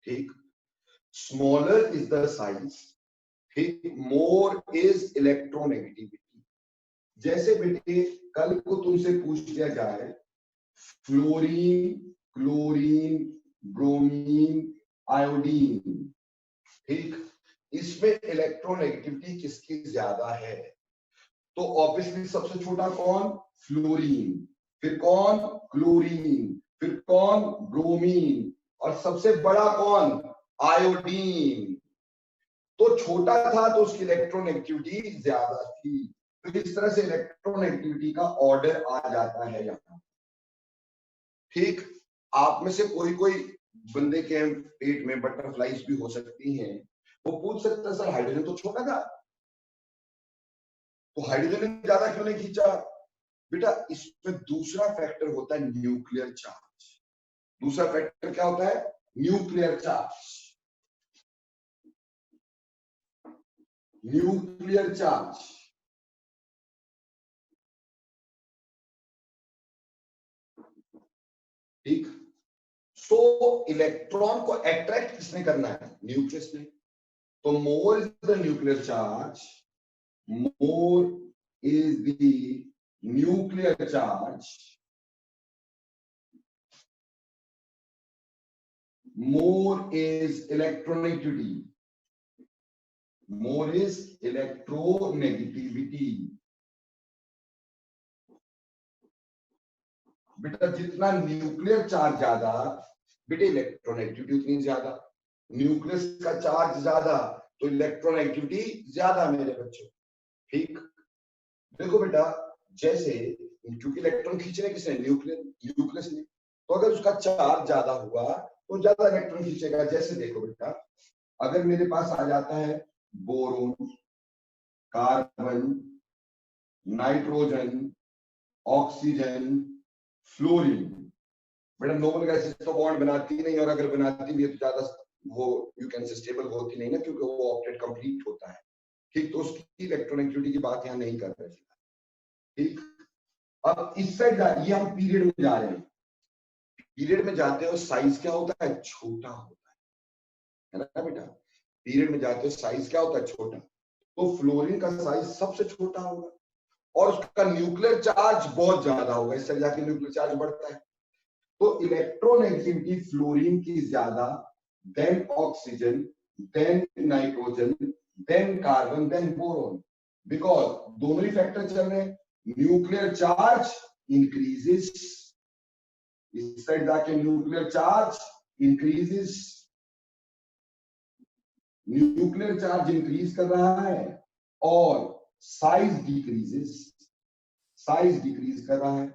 S1: ठीक, स्मॉलर इज द साइज, ठीक, मोर इज इलेक्ट्रोनेगेटिविटी। जैसे बेटे कल को तुमसे पूछ लिया जाए फ्लोरीन, क्लोरीन, ब्रोमीन, आयोडीन, ठीक, इसमें इलेक्ट्रोनेगेटिविटी किसकी ज्यादा है? तो ऑब्वियसली सबसे छोटा कौन? फ्लोरीन, फिर कौन? क्लोरीन, फिर कौन? ब्रोमीन, और सबसे बड़ा कौन? आयोडीन। तो छोटा था तो उसकी इलेक्ट्रोनेगेटिविटी ज्यादा थी। तो इस तरह से इलेक्ट्रोनेगेटिविटी का ऑर्डर आ जाता है यहाँ। ठीक, आप में से कोई कोई बंदे के पेट में बटरफ्लाईज भी हो सकती हैं, वो पूछ सकता है सर हाइड्रोजन तो छोटा था, तो हाइड्रोजन ने ज्यादा क्यों नहीं खींचा? बेटा इसमें दूसरा फैक्टर होता है न्यूक्लियर चार्ज। दूसरा फैक्टर क्या होता है? Nuclear charge. न्यूक्लियर चार्ज, ठीक। सो इलेक्ट्रॉन को अट्रैक्ट किसने करना है? न्यूक्लियस ने। तो more is the nuclear charge, more is the nuclear charge, more is electronegativity, more is electronegativity। बेटा जितना न्यूक्लियर चार्ज ज्यादा, बेटे इलेक्ट्रोनेगेटिविटी उतनी ज्यादा। न्यूक्लियस का चार्ज ज्यादा तो इलेक्ट्रोनेगेटिविटी ज्यादा मेरे बच्चों। ठीक, देखो बेटा, जैसे क्योंकि इलेक्ट्रॉन खींचने किसने, न्यूक्लियस ने, तो अगर उसका चार्ज ज्यादा हुआ तो ज्यादा इलेक्ट्रॉन खींचेगा। जैसे देखो बेटा, अगर मेरे पास आ जाता है boron, carbon, nitrogen, oxygen, fluorine, बेटा नोबल गैसेस तो बॉन्ड बनाती नहीं, और अगर बनाती भी है तो ज्यादा वो यू कैन से स्टेबल होती नहीं ना, क्योंकि वो ऑक्टेट कंप्लीट होता है। ठीक, तो उसकी इलेक्ट्रोनेगेटिविटी की बात यहाँ नहीं कर रहे। ठीक, अब इस साइड ये हम पीरियड में जा रहे हैं। पीरियड में जाते हो साइज क्या होता है, छोटा होता है ना बेटा। पीरियड में जाते हो साइज क्या होता है, छोटा। तो फ्लोरीन का साइज सबसे छोटा होगा और उसका न्यूक्लियर चार्ज बहुत ज्यादा होगा, इस तरह जाके न्यूक्लियर चार्ज बढ़ता है। तो इलेक्ट्रोनेगेटिविटी फ्लोरीन की ज्यादा, than oxygen, than nitrogen, than carbon, than boron, because दोनों ही फैक्टर चल रहे हैं। न्यूक्लियर चार्ज इंक्रीजेस, इस साइड जाके nuclear charge increases, nuclear charge increase कर रहा है और साइज डिक्रीजेस, साइज डिक्रीज कर रहा है।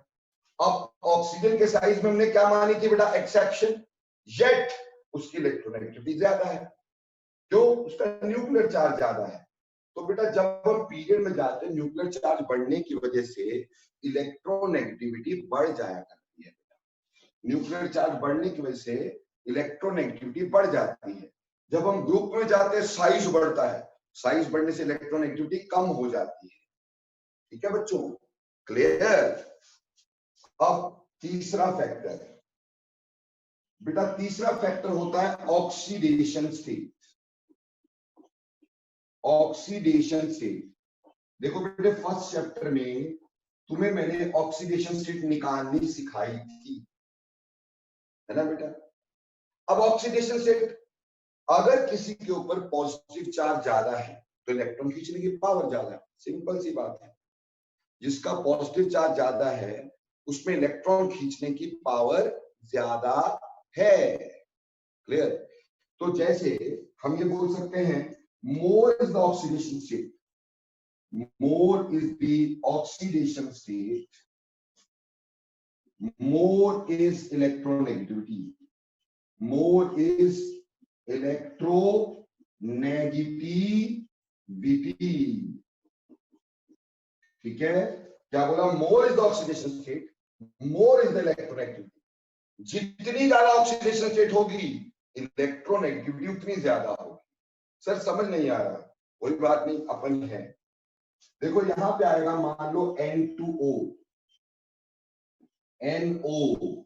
S1: अब ऑक्सीजन के साइज में हमने क्या मानी थी बेटा, एक्सेप्शन, येट उसकी इलेक्ट्रोनेगेटिविटी ज्यादा है, जो उसका न्यूक्लियर चार्ज ज्यादा है। तो बेटा जब हम पीरियड में जाते हैं, न्यूक्लियर चार्ज बढ़ने की वजह से इलेक्ट्रोनेगेटिविटी बढ़ जाया करती है। न्यूक्लियर चार्ज बढ़ने की वजह से इलेक्ट्रोनेगेटिविटी बढ़ जाती है। जब हम ग्रुप में जाते हैं, साइज बढ़ता है, साइज बढ़ने से इलेक्ट्रोनेगेटिविटी कम हो जाती है। ठीक है बच्चों, क्लियर। अब तीसरा फैक्टर बेटा, तीसरा फैक्टर होता है ऑक्सीडेशन स्टेट। ऑक्सीडेशन स्टेट, देखो बेटे फर्स्ट चैप्टर में तुम्हें मैंने ऑक्सीडेशन स्टेट निकालनी सिखाई थी, है ना बेटा। अब ऑक्सीडेशन स्टेट, अगर किसी के ऊपर पॉजिटिव चार्ज ज्यादा है तो इलेक्ट्रॉन खींचने की पावर ज्यादा है, सिंपल सी बात है। जिसका पॉजिटिव चार्ज ज्यादा है उसमें इलेक्ट्रॉन खींचने की पावर ज्यादा है, क्लियर। तो जैसे हम ये बोल सकते हैं, मोर is the oxidation state, more is the oxidation state, more is electronegativity, more is electronegativity. ठीक है, क्या बोला, मोर is the oxidation state, more is the electronegativity. जितनी ज्यादा ऑक्सीडेशन स्टेट होगी इलेक्ट्रोनेगेटिविटी उतनी ज्यादा होगी। सर समझ नहीं आ रहा, कोई बात नहीं, अपन है। देखो यहां पे आएगा, मान लो N2O, NO,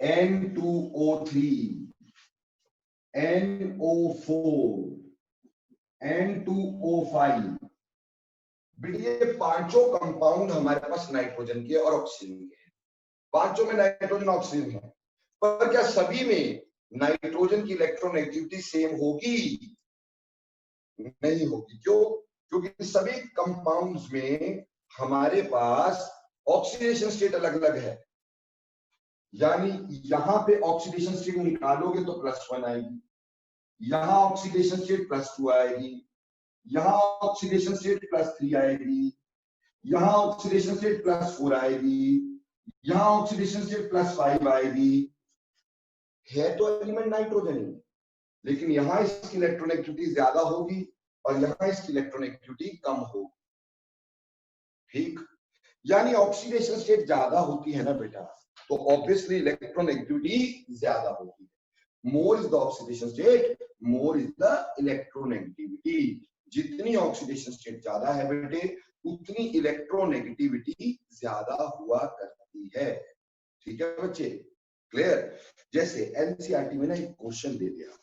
S1: N2O3, NO4, N2O5। ये पांचों कंपाउंड हमारे पास नाइट्रोजन के और ऑक्सीजन के हैं। पांचों में नाइट्रोजन ऑक्सीजन है, पर क्या सभी में नाइट्रोजन की इलेक्ट्रोनेगेटिविटी सेम होगी? नहीं होगी। क्यों? क्योंकि सभी कंपाउंड्स में हमारे पास ऑक्सीडेशन स्टेट अलग अलग है। यानी यहां पे ऑक्सीडेशन स्टेट निकालोगे तो +1 आएगी, यहां ऑक्सीडेशन स्टेट +2 आएगी, यहां ऑक्सीडेशन स्टेट +3 आएगी, यहां ऑक्सीडेशन स्टेट +4 आएगी, यहां ऑक्सीडेशन स्टेट +5 आएगी। है तो एलिमेंट नाइट्रोजन ही, लेकिन यहां इसकी इलेक्ट्रोनेगेटिविटी ज्यादा होगी और यहां इसकी इलेक्ट्रोनेगेटिविटी कम होगी। ठीक, यानी ऑक्सीडेशन स्टेट ज्यादा होती है ना बेटा, तो ऑब्वियसली इलेक्ट्रोनेगेटिविटी ज्यादा होती है। मोर is the oxidation state, more is the electronegativity. जितनी ऑक्सीडेशन स्टेट ज्यादा है बेटे, उतनी इलेक्ट्रोनेगेटिविटी ज्यादा हुआ करती है। ठीक है बच्चे, क्लियर। जैसे एनसीईआरटी में ना एक क्वेश्चन दे दिया,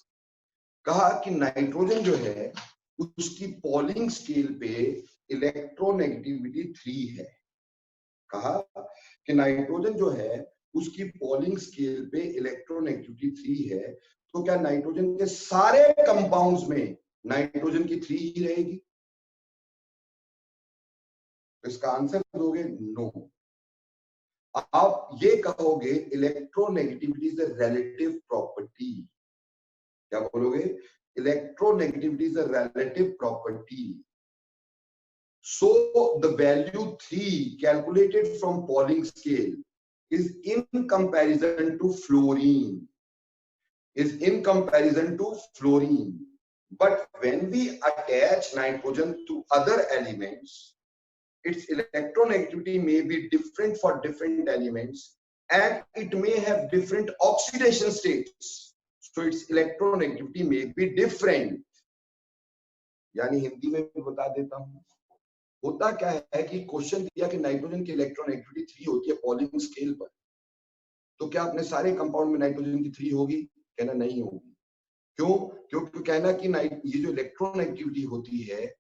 S1: कहा कि नाइट्रोजन जो है उसकी पॉलिंग स्केल पे इलेक्ट्रोनेगेटिविटी 3 है। कहा कि नाइट्रोजन जो है उसकी पॉलिंग स्केल पे इलेक्ट्रोनेगेटिविटी 3 है, तो क्या नाइट्रोजन के सारे कंपाउंड्स में नाइट्रोजन की 3 ही रहेगी? इसका आंसर दोगे नो। आप ये कहोगे electronegativity is a relative property. क्या बोलोगे? Electronegativity is a relative property. So the value 3 calculated from Pauling scale is in comparison to fluorine. But when we attach nitrogen to other elements, its electronegativity may be different for different elements and it may have different oxidation states. So its electronegativity may be different. यानी हिंदी में भी बता देता हूं, होता क्या है कि क्वेश्चन दिया कि नाइट्रोजन की इलेक्ट्रोनेगेटिविटी 3 होती है पॉलिंग स्केल पर, तो क्या अपने सारे कंपाउंड में नाइट्रोजन की 3 होगी? कहना नहीं होगी। क्यों? क्योंकि कहना कि ये जो इलेक्ट्रोनेगेटिविटी होती है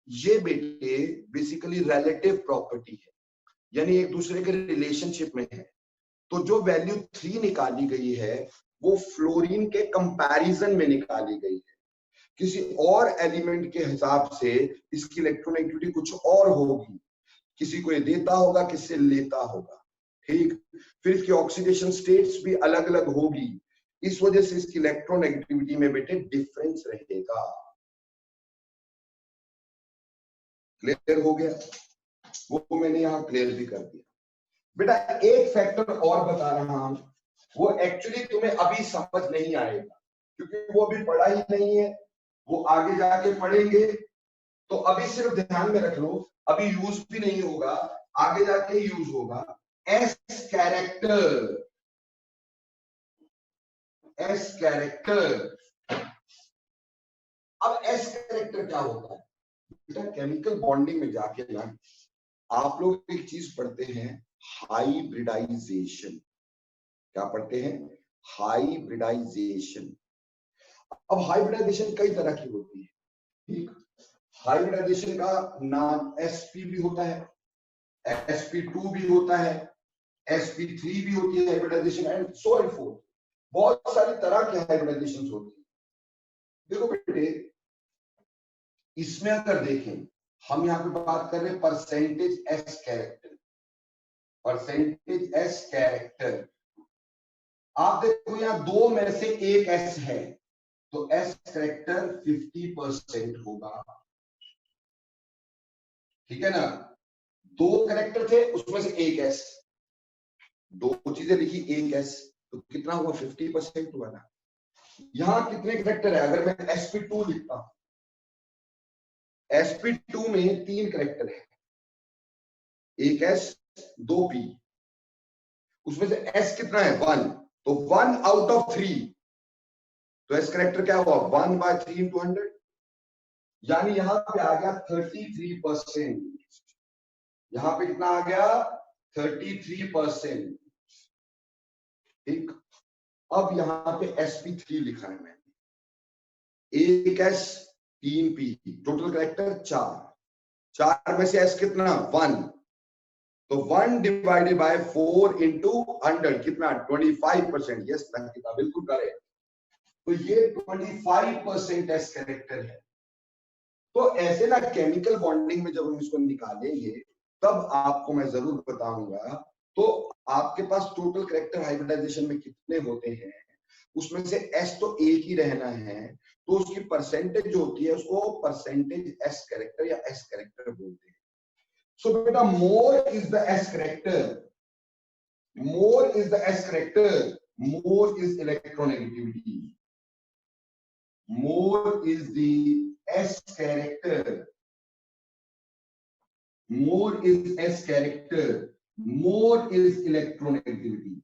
S1: ये बेटे बेसिकली रिलेटिव प्रॉपर्टी है, यानी एक दूसरे के रिलेशनशिप में है। तो जो वैल्यू 3 निकाली गई है वो फ्लोरीन के कंपैरिजन में निकाली गई है। किसी और एलिमेंट के हिसाब से इसकी इलेक्ट्रोनेगेटिविटी कुछ और होगी, किसी को ये देता होगा, किससे लेता होगा, ठीक। फिर इसकी ऑक्सीडेशन स्टेट्स भी अलग अलग होगी, इस वजह से इसकी इलेक्ट्रोनेगेटिविटी में बेटे डिफरेंस रहेगा। क्लियर हो गया? वो मैंने यहाँ क्लियर भी कर दिया। बेटा एक फैक्टर और बता रहा हूं, वो एक्चुअली तुम्हें अभी समझ नहीं आएगा क्योंकि वो अभी पढ़ा ही नहीं है, वो आगे जाके पढ़ेंगे। तो अभी सिर्फ ध्यान में रख लो, अभी यूज भी नहीं होगा, आगे जाके यूज होगा। S character, S character. अब एस कैरेक्टर क्या होता है बेटा? केमिकल बॉन्डिंग में जाके ना आप लोग एक चीज पढ़ते हैं, हाइब्रिडाइजेशन। क्या पढ़ते हैं? हाइब्रिडाइजेशन। अब हाइब्रिडाइजेशन कई तरह की होती है, ठीक। हाइब्रिडाइजेशन का नाम sp भी होता है, sp2 भी होता है, sp3 भी होती है hybridization, and so and forth. बहुत सारी तरह की हाइब्रिडाइजेशन होती है। देखो बेटे, इसमें अगर देखें, हम यहाँ पे बात कर रहे हैं percentage S character, percentage S character. आप देखो यहाँ 2 में से एक एस है तो एस कैरेक्टर 50% होगा, ठीक है ना। 2 कैरेक्टर थे उसमें से एक एस, 2 चीजें लिखी, एक एस, तो कितना हुआ? 50% हुआ ना। यहां कितने कैरेक्टर है? अगर मैं sp2 लिखता हूं, sp2 में 3 कैरेक्टर है, एक एस 2 पी, उसमें से एस कितना है? 1, तो 1 आउट ऑफ 3, तो एस कैरेक्टर क्या हुआ? 1/3 into 100, यानी यहां पे आ गया 33%। यहां पे कितना आ गया? 33%, ठीक। अब यहां पे sp3 लिखा है मैंने, एक एस 3 पी, टोटल कैरेक्टर 4, 4 में से एस कितना? 1, तो 1 डिवाइडेड बाय 4 into 100 कितना? 25%। यस अंकिता बिल्कुल करेक्ट। तो ये 25% एस कैरेक्टर है। तो ऐसे ना केमिकल बॉन्डिंग में जब हम इसको निकालेंगे तब आपको मैं जरूर बताऊंगा। तो आपके पास टोटल कैरेक्टर हाइब्रिडाइजेशन में कितने होते हैं, उसमें से एस तो एक ही रहना है, तो उसकी परसेंटेज जो होती है उसको परसेंटेज एस कैरेक्टर या एस कैरेक्टर बोलते हैं। सो बेटा मोर is the S character, more is the S character, more is electronegativity. More is the S character, more is S character, more is electronegativity,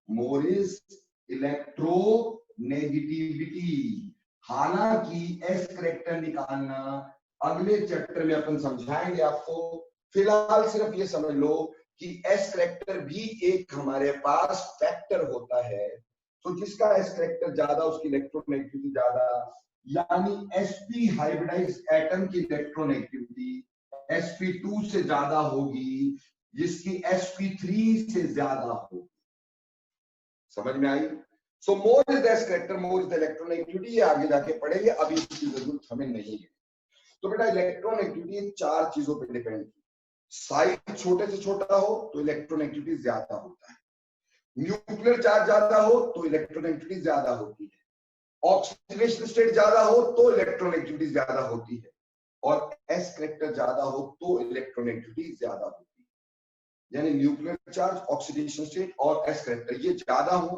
S1: more is electronegativity। हालांकि S character निकालना अगले chapter में अपन समझाएंगे आपको, फिलहाल सिर्फ ये समझ लो कि एस कैरेक्टर भी एक हमारे पास फैक्टर होता है। तो जिसका एस कैरेक्टर ज्यादा उसकी इलेक्ट्रोनेगेटिविटी ज्यादा, यानी sp हाइब्रिडाइज्ड एटम की इलेक्ट्रोनेगेटिविटी sp2 से ज्यादा होगी, जिसकी sp3 से ज्यादा होगी। समझ में आई? So more is the S character, more is the electronegativity. ये आगे जाके पढ़ेंगे, अभी इसकी जरूरत हमें नहीं है। तो बेटा इलेक्ट्रोनेगेटिविटी 4 चीजों पर डिपेंड है। साइज छोटे से छोटा हो तो इलेक्ट्रोनेगेटिविटी ज्यादा होता है, न्यूक्लियर चार्ज ज्यादा हो तो इलेक्ट्रोनेगेटिविटी ज्यादा होती है, ऑक्सीडेशन स्टेट ज्यादा हो तो इलेक्ट्रोनेगेटिविटी ज्यादा होती है, और एस करेक्टर ज्यादा हो तो इलेक्ट्रोनेगेटिविटी ज्यादा होती है। यानी न्यूक्लियर चार्ज, ऑक्सीडेशन स्टेट और एस करेक्टर ये ज्यादा हो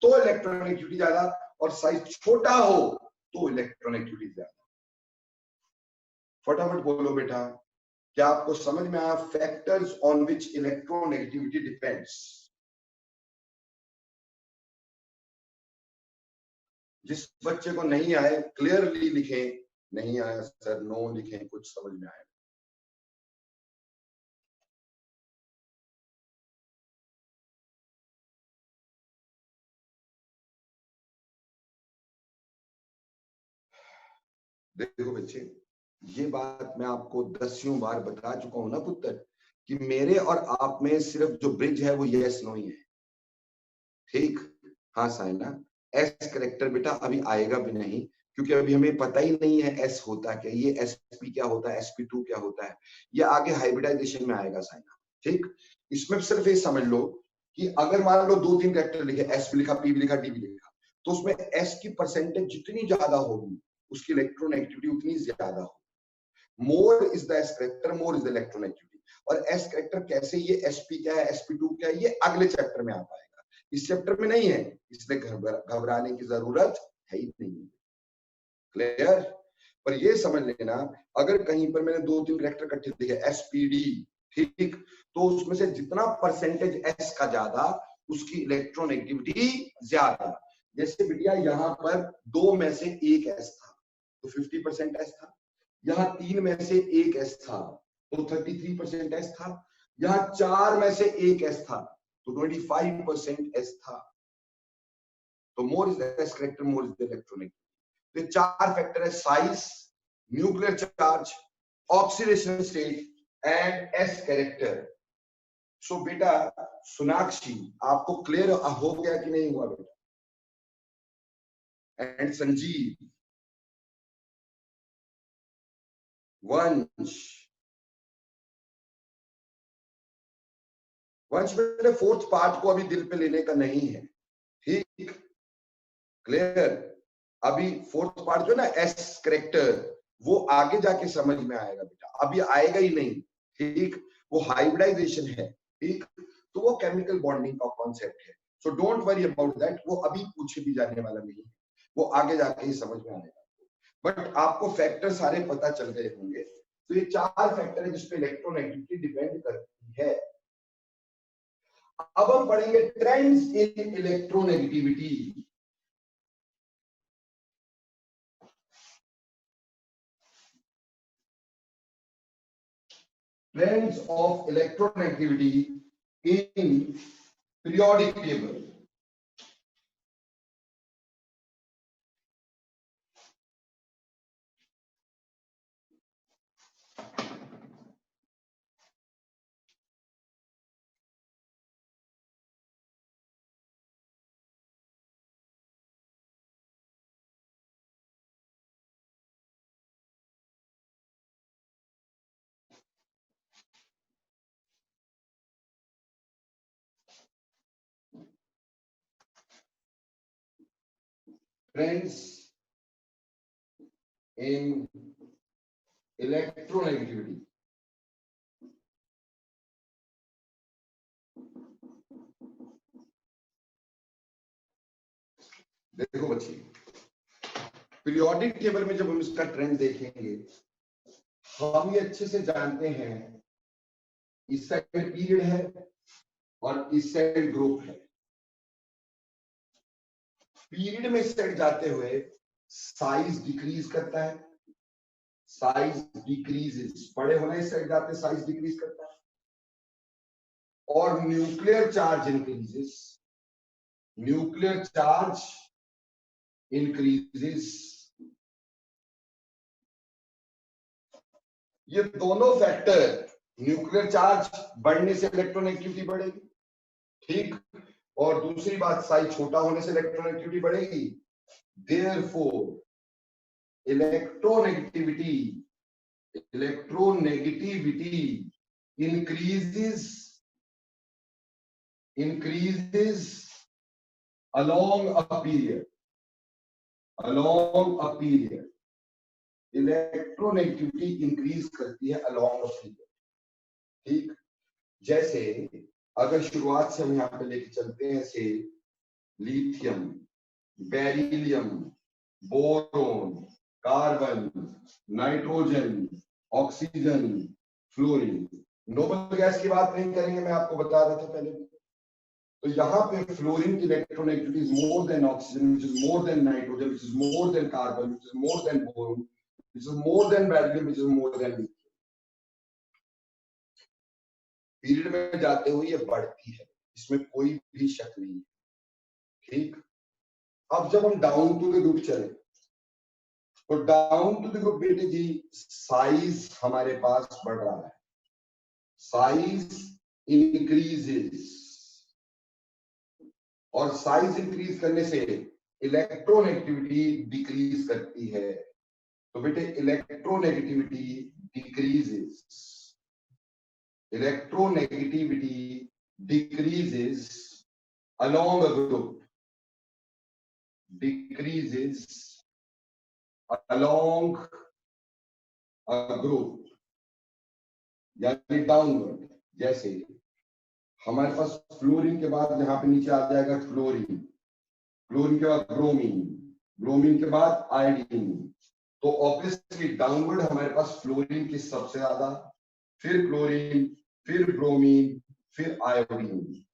S1: तो इलेक्ट्रोनेगेटिविटी ज्यादा, और साइज छोटा हो तो इलेक्ट्रोनेगेटिविटी ज्यादा। फटाफट बोलो बेटा, क्या आपको समझ में आया factors on which electronegativity depends? जिस बच्चे को नहीं आए क्लियरली लिखें, नहीं आया सर नो लिखें, कुछ समझ में आए। देखो बच्चे, ये बात मैं आपको 10वीं बार बता चुका हूं ना पुत्र, कि मेरे और आप में सिर्फ जो ब्रिज है वो यस नो ही है, ठीक? हाँ साइना, एस करेक्टर बेटा अभी आएगा भी नहीं, क्योंकि अभी हमें पता ही नहीं है एस होता क्या, ये एसपी क्या होता है, sp2 क्या होता है, ये आगे हाइब्रिडाइजेशन में आएगा साइना, ठीक? इसमें सिर्फ ये समझ लो कि अगर मान लो 2-3 करेक्टर लिखे, एस भी लिखा, पी भी लिखा, डी भी लिखा, तो उसमें एस की परसेंटेज जितनी ज्यादा होगी उसकी इलेक्ट्रोनेगेटिविटी उतनी ज्यादा होगी। मोर is the S character, more is the electronegativity. और एस करेक्टर कैसे, ये sp क्या है, sp2 क्या है, ये अगले चैप्टर में आ पाएगा, इस चैप्टर में नहीं है, इसलिए घबराने की जरूरत है ही नहीं। क्लियर? पर ये समझ लेना, अगर कहीं पर मैंने 2-3 करेक्टर इकट्ठे लिखे spd, ठीक, तो उसमें से जितना परसेंटेज s का ज्यादा उसकी इलेक्ट्रोनेगेटिविटी ज्यादा। जैसे बिटिया यहाँ पर 2 में से 1 s था तो 50% s था, यहाँ 3 में से 1 s था तो 33% s था, यहाँ 4 में से 1 s था तो 25% s था। तो more is the S character, more is the electronegativity. तो 4 फैक्टर है, size, nuclear charge, oxidation state and S character. So बेटा सोनाक्षी, आपको क्लियर हो गया कि नहीं हुआ बेटा? एंड संजीव, वंश, वंश मेरे 4th पार्ट को अभी दिल पे लेने का नहीं है, ठीक? क्लियर? अभी 4th पार्ट जो ना एस कैरेक्टर, वो आगे जाके समझ में आएगा बेटा, अभी आएगा ही नहीं, ठीक? वो हाइब्रिडाइजेशन है, ठीक? तो वो केमिकल बॉन्डिंग का कॉन्सेप्ट है, so don't worry about that, वो अभी पूछे भी जाने वाला नहीं है, वो आगे जाके ही समझ में आएगा। बट आपको फैक्टर सारे पता चल गए होंगे। तो ये 4 फैक्टर है जिसपे इलेक्ट्रोनेगेटिविटी डिपेंड करती है। अब हम पढ़ेंगे trends in electronegativity. Trends of electronegativity in periodic table. Trends in electronegativity. देखो बच्चे, पीरियोडिक टेबल में जब हम इसका ट्रेंड देखेंगे, हम ये अच्छे से जानते हैं, इस साइड पीरियड है और इस साइड ग्रुप है। पीरियड में इस साइड जाते हुए साइज डिक्रीज करता है, साइज डिक्रीजेस, बड़े होने इस साइड जाते साइज डिक्रीज करता है, और nuclear charge increases, nuclear charge increases. ये दोनों फैक्टर, न्यूक्लियर चार्ज बढ़ने से इलेक्ट्रोनेगेटिविटी बढ़ेगी, ठीक, और दूसरी बात साइज छोटा होने से इलेक्ट्रोनेगेटिविटी बढ़ेगी। Therefore electronegativity increases along a period. Electronegativity increase करती है along a period. ठीक, जैसे अगर शुरुआत से हम यहाँ पे लेके चलते हैं से lithium, beryllium, boron, carbon, nitrogen, oxygen, fluorine, noble gas की बात नहीं करेंगे, मैं आपको बता रहा था पहले. तो यहाँ पे फ्लोरीन की electronegativity is more than oxygen, which is more than nitrogen, which is more than carbon, which is more than boron, which is more than beryllium, which is more than lithium. Period में जाते हुए ये बढ़ती है, इसमें कोई भी शक नहीं है. ठीक, अब जब हम डाउन टू द ग्रुप चले तो डाउन टू द ग्रुप बेटे जी साइज हमारे पास बढ़ रहा है, साइज इंक्रीजेस, और साइज इंक्रीज करने से इलेक्ट्रोनेगेटिविटी डिक्रीज करती है. तो बेटे electronegativity decreases along a group, यानी डाउनवर्ड. जैसे हमारे पास फ्लोरीन के बाद यहाँ पे नीचे आ जाएगा फ्लोरीन, फ्लोरीन के बाद ब्रोमीन, ब्रोमीन के बाद आयोडीन. तो ऑब्वियसली डाउनवर्ड हमारे पास फ्लोरीन की सबसे ज्यादा, फिर क्लोरीन, फिर ब्रोमीन, फिर आयोडीन.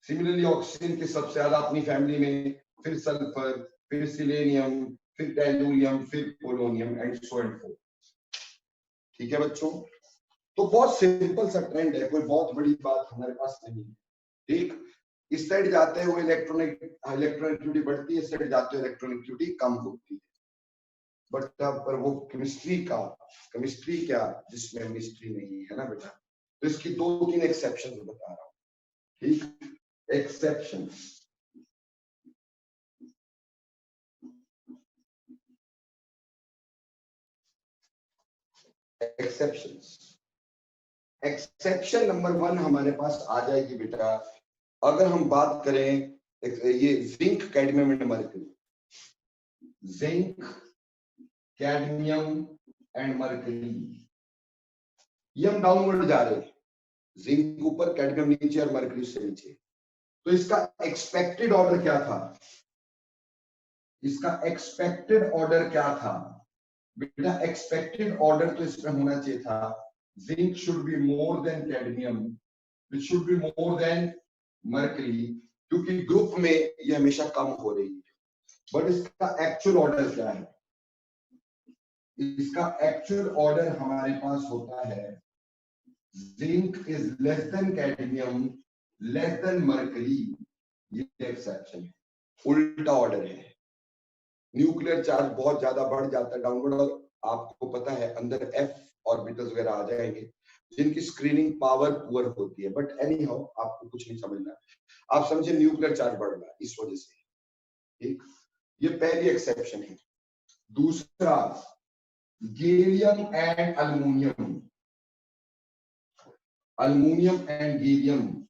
S1: सिमिलरली ऑक्सीजन की सबसे ज्यादा अपनी फैमिली में, फिर सल्फर, फिर सिलेनियम, फिर टेलुरियम, फिर polonium and so and fourth. ठीक है बच्चों, तो बहुत सिंपल सा ट्रेंड है, कोई बहुत बड़ी बात हमारे पास नहीं है. ठीक, इस साइड जाते हुए इलेक्ट्रोनेगेटिविटी बढ़ती है, इस साइड जाते हुए इलेक्ट्रोनेगेटिविटी कम होती है. बट पर वो केमिस्ट्री क्या जिसमें मिस्ट्री नहीं है ना बेटा. तो इसकी 2-3 एक्सेप्शन बता रहा हूँ. ठीक, एक्सेप्शंस. एक्सेप्शन नंबर 1 हमारे पास आ जाएगी बेटा, अगर हम बात करें ये zinc, cadmium and mercury. Zinc, cadmium and mercury, ये हम डाउनवर्ड जा रहे हैं. जिंक ऊपर, कैडमियम नीचे और मर्करी से नीचे. तो इसका एक्सपेक्टेड ऑर्डर क्या था? बेटा एक्सपेक्टेड ऑर्डर तो इसमें होना चाहिए था, zinc should be more than cadmium, which should be more than mercury, क्योंकि ग्रुप में ये हमेशा कम हो रही है. बट इसका एक्चुअल ऑर्डर क्या है? इसका एक्चुअल ऑर्डर हमारे पास होता है zinc is less than cadmium, less than mercury. ये एक्सेप्शन है, उल्टा ऑर्डर है. न्यूक्लियर चार्ज बहुत ज्यादा बढ़ जाता है डाउनवर्ड, और आपको पता है अंदर एफ ऑर्बिटल्स वगैरह आ जाएंगे जिनकी स्क्रीनिंग पावर पुअर होती है. बट एनी हाउ आपको कुछ नहीं समझना, आप समझे न्यूक्लियर चार्ज बढ़ रहा है इस वजह से. ठीक, ये पहली एक्सेप्शन है. दूसरा, gallium and aluminium, and gallium.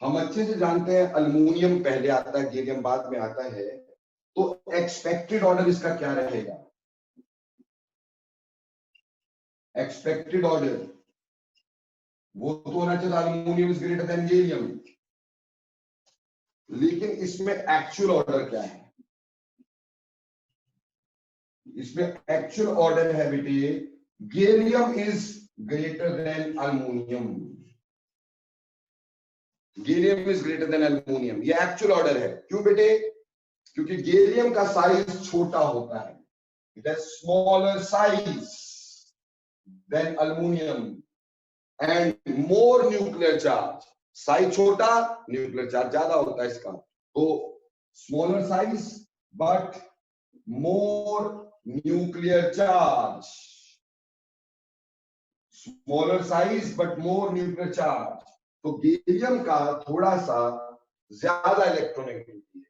S1: हम अच्छे से जानते हैं अल्युमिनियम पहले आता है, गैलियम बाद में आता है. तो एक्सपेक्टेड ऑर्डर इसका क्या रहेगा? एक्सपेक्टेड ऑर्डर वो तो होना चाहिए aluminium is greater than gallium, लेकिन इसमें एक्चुअल ऑर्डर क्या है? इसमें एक्चुअल ऑर्डर है बेटे, gallium is greater than aluminium, gallium is greater than aluminium. ये एक्चुअल ऑर्डर है. क्यों बेटे? क्योंकि गैलियम का साइज छोटा होता है, it has smaller size than aluminium and more nuclear charge. Size छोटा, न्यूक्लियर चार्ज ज्यादा होता है इसका. तो smaller size but more nuclear charge, smaller size but more nuclear charge. तो गैलियम का थोड़ा सा ज्यादा इलेक्ट्रोनेगेटिविटी है.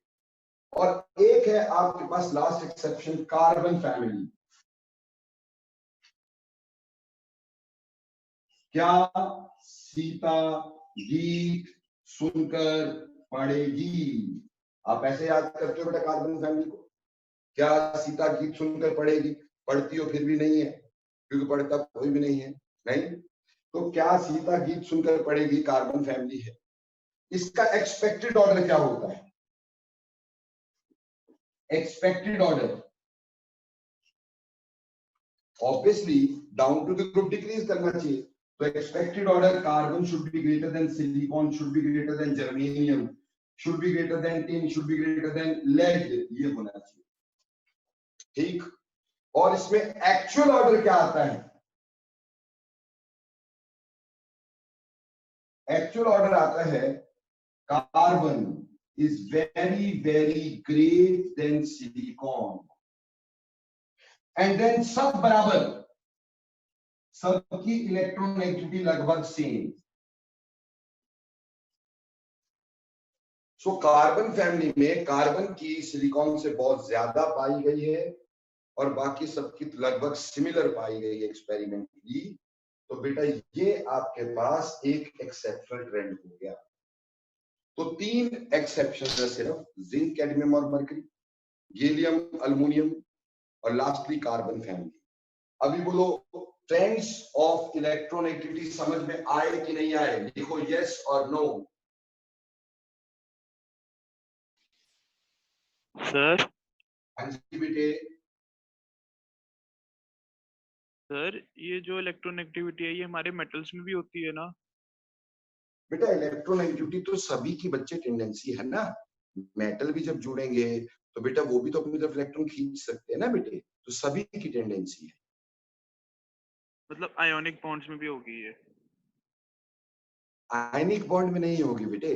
S1: और एक है आपके पास लास्ट एक्सेप्शन, कार्बन फैमिली. क्या सीता गीत सुनकर पढ़ेगी? आप ऐसे याद करते हो बेटा कार्बन फैमिली को, क्या सीता गीत सुनकर पढ़ेगी? पढ़ती हो फिर भी नहीं है, क्योंकि पढ़ता कोई भी नहीं है, नहीं। तो क्या सीता गीत सुनकर पढ़ेगी कार्बन फैमिली है। इसका एक्सपेक्टेड ऑर्डर क्या होता है? Expected order obviously down to the group decrease करना चाहिए। तो expected order carbon should be greater than silicon, should be greater than germanium, should be greater than tin, should be greater than lead, ये होना चाहिए, ठीक। और इसमें actual order क्या आता है? एक्चुअल ऑर्डर आता है carbon is very very great than silicon, and then सब बराबर, सबकी इलेक्ट्रोनेगेटिविटी लगभग सेम। सो कार्बन फैमिली में कार्बन की सिलिकॉन से बहुत ज्यादा पाई गई है और बाकी सबकी लगभग सिमिलर पाई गई है एक्सपेरिमेंटली। तो बेटा ये आपके पास एक एक्सेप्शनल ट्रेंड हो गया। तो 3 एक्सेप्शन है सिर्फ, जिंक, कैडमियम और मरकरी, गैलियम, अल्युमिनियम और लास्टली कार्बन फैमिली। अभी बोलो ट्रेंड्स ऑफ इलेक्ट्रोनेगेटिविटी समझ में आए कि नहीं आए? लिखो यस और नो।
S3: सर
S1: हाँ जी बेटे।
S3: सर ये जो इलेक्ट्रोनेगेटिविटी है ये हमारे मेटल्स में भी होती है ना?
S1: बेटा इलेक्ट्रोनेगेटिविटी तो सभी की बच्चे टेंडेंसी है ना। मेटल भी जब जुड़ेंगे तो बेटा वो भी तो अपनी तरफ इलेक्ट्रॉन खींच सकते हैं ना बेटे, तो सभी की टेंडेंसी है।
S3: मतलब आयोनिक बॉन्ड्स में भी होगी ये?
S1: आयनिक बॉन्ड में नहीं होगी बेटे।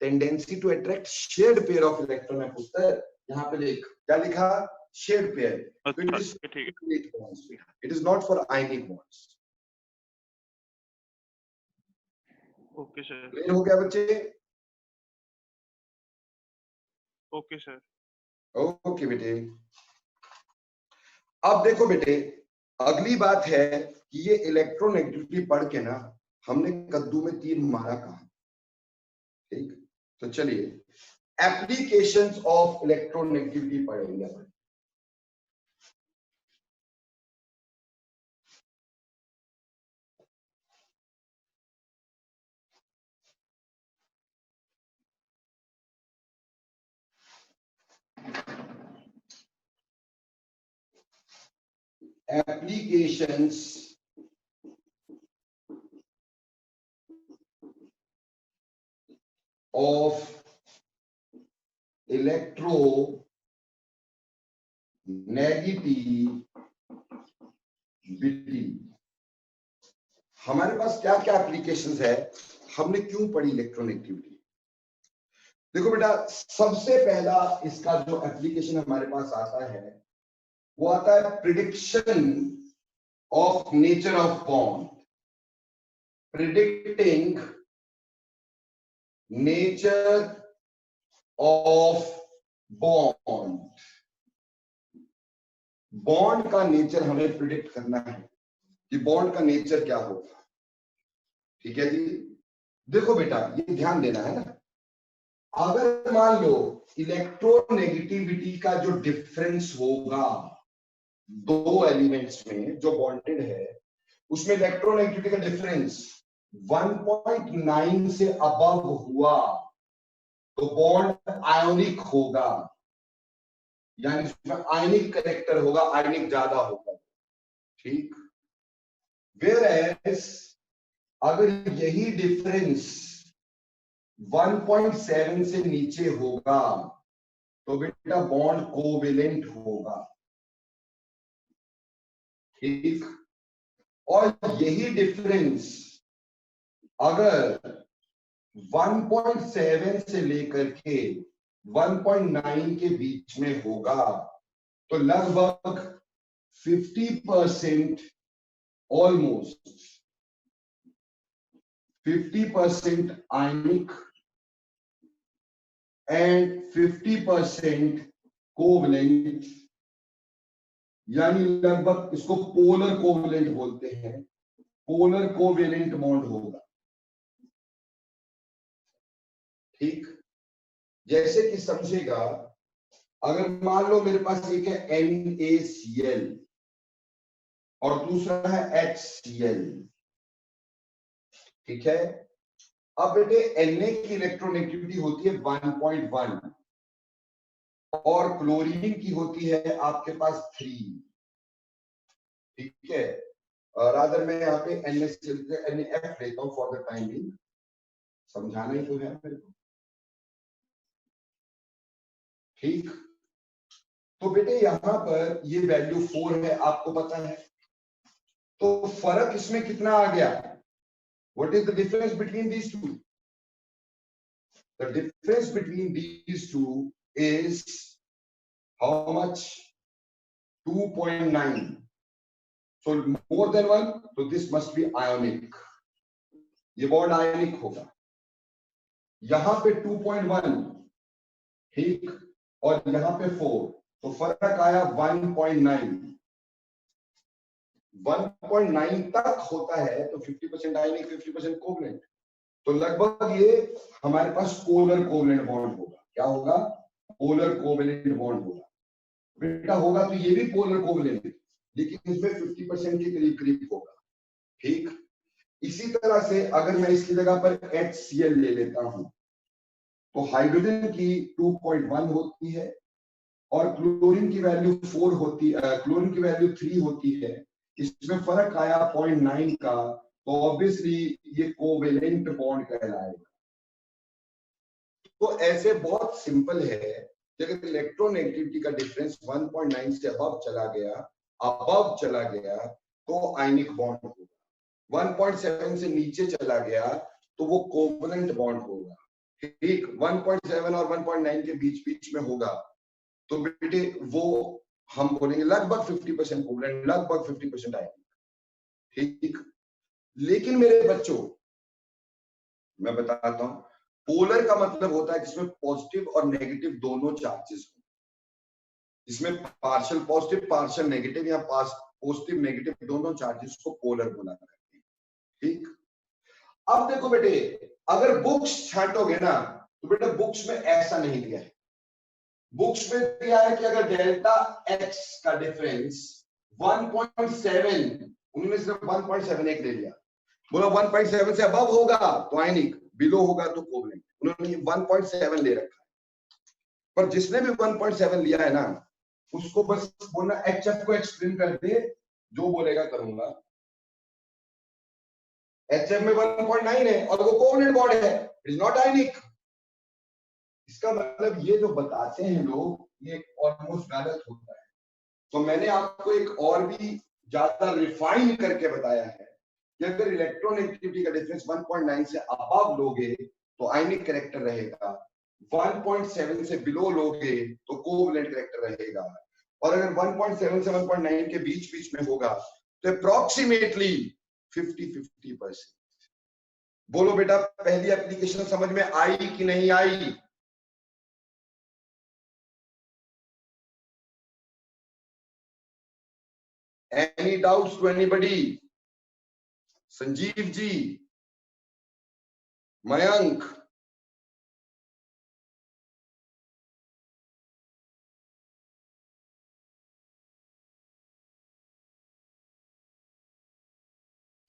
S1: Tendency to attract shared pair of electron है पुत्र, यहाँ पे देख क्या लिखा, शेयर्ड पेयर।
S3: अच्छा ठीक है।
S1: It is not for ionic bonds.
S3: Okay sir.
S1: Clear हो गया बच्चे?
S3: Okay sir.
S1: ओके बेटे। अब देखो बेटे अगली बात है कि ये इलेक्ट्रोनेगेटिविटी पढ़ के ना हमने कद्दू में तीर मारा कहा, ठीक। तो चलिए एप्लीकेशंस ऑफ इलेक्ट्रोनेगेटिविटी पढ़ेंगे अपन। applications of electronegativity। हमारे पास क्या क्या एप्लीकेशंस है, हमने क्यों पढ़ी इलेक्ट्रोनेगेटिविटी? देखो बेटा सबसे पहला इसका जो एप्लीकेशन हमारे पास आता है वो आता है prediction of nature of bond, predicting nature of bond. Bond का नेचर हमें प्रिडिक्ट करना है कि बॉन्ड का नेचर क्या होगा, ठीक है जी। देखो बेटा ये ध्यान देना है ना, अगर मान लो इलेक्ट्रोनेगेटिविटी का जो डिफरेंस होगा दो एलिमेंट्स में जो बॉन्डेड है, उसमें इलेक्ट्रोनेगेटिविटी का डिफरेंस 1.9 से अबव हुआ तो बॉन्ड आयोनिक होगा, यानी उसमें आयनिक कैरेक्टर होगा, आयनिक ज्यादा होगा, ठीक। वेयरएज अगर यही डिफरेंस 1.7 से नीचे होगा तो बेटा बॉन्ड कोवेलेंट होगा, ठीक। और यही डिफरेंस अगर 1.7 से लेकर के 1.9 के बीच में होगा तो लगभग 50% ऑलमोस्ट 50% आयनिक एंड 50% कोवलेंट, यानी लगभग इसको पोलर कोवलेंट बोलते हैं, पोलर कोवेलेंट बॉन्ड होगा। ठीक, जैसे कि समझेगा, अगर मान लो मेरे पास एक है NaCl और दूसरा है HCl, ठीक है। अब बेटे Na की इलेक्ट्रोनेगेटिविटी होती है 1.1 और क्लोरीन की होती है आपके पास 3, ठीक है। रादर मैं यहाँ पे NaF लेता हूँ फॉर द टाइम बिंग, समझाना ही तो है मेरे को, ठीक। तो बेटे यहाँ पर ये वैल्यू 4 है, आपको पता है, तो फर्क इसमें कितना आ गया? What is the difference between these two? The difference between these two is how much? 2.9। so more than 1, so this must be ionic, ये बॉन्ड आयनिक होगा। यहां पे 2.1, ठीक, और यहां पे 4, तो फर्क आया 1.9। 1.9 तक होता है तो 50% आयनिक 50% कोवलेंट, तो लगभग ये हमारे पास पोलर कोवलेंट बॉन्ड होगा। क्या होगा? पोलर कोवलेंट बॉन्ड होगा। बेटा होगा तो ये भी पोलर कोवलेंट, लेकिन इसमें 50% के करीब करीब होगा, ठीक। इसी तरह से अगर मैं इसकी जगह पर HCl ले लेता हूं तो हाइड्रोजन की 2.1 होती है और क्लोरीन की वैल्यू 4 होती है, क्लोरीन की वैल्यू 3 होती है। इसमें फर्क आया 0.9 का, तो ऑब्वियसली ये कोवेलेंट बॉन्ड कहलाएगा। तो ऐसे बहुत सिंपल है कि अगर इलेक्ट्रोनेगेटिविटी का डिफरेंस 1.9 से अबव चला गया तो आयनिक बॉन्ड होगा, 1.7 से नीचे चला गया तो वो कोवेलेंट बॉन्ड होगा, ठीक। 1.7 और 1.9 के बीच में होगा तो बेटे वो हम बोलेंगे लगभग 50% कोवेलेंट, लगभग 50% आयनिक, ठीक। लेकिन मेरे बच्चों मैं बताता हूं, पोलर का मतलब होता है जिसमें पॉजिटिव और नेगेटिव दोनों चार्जेस हो, इसमें पार्शियल पॉजिटिव पार्शियल नेगेटिव या पॉजिटिव नेगेटिव दोनों चार्जेस को पोलर बोला करते हैं, ठीक। अब देखो बेटे, अगर बुक्स छांटोगे ना तो बेटा बुक्स में ऐसा नहीं दिया है। बुक्स में दिया है कि अगर डेल्टा x का डिफरेंस 1.7, उन्होंने सिर्फ 1.78 ले लिया, बोला 1.7 से अबव होगा तो आयनिक, बिलो होगा तो कोवेलेंट, उन्होंने 1.7 ले रखा है। पर जिसने भी 1.7 लिया है ना, उसको बस बोलना HF को एक्सप्लेन कर दे, जो बोलेगा करूंगा। HF में 1.9 है और वो कोवेलेंट बॉन्ड है, इट इज नॉट आयनिक। इसका मतलब ये जो बताते हैं लोग, ये ऑलमोस्ट गलत होता है। तो मैंने आपको एक और भी ज्यादा रिफाइन करके बताया है कि अगर इलेक्ट्रोनेगेटिविटी का डिफरेंस 1.9 से अबव लोगे तो आयनिक कैरेक्टर रहेगा, 1.7 से बिलो लोगे तो कोवेलेंट कैरेक्टर रहेगा, और अगर 1.7 से 1.9 के बीच में होगा तो अप्रोक्सीमेटली 50-50%। बोलो बेटा पहली एप्लीकेशन समझ में आई कि नहीं आई? Any doubts to anybody? Sanjeev ji, Mayank,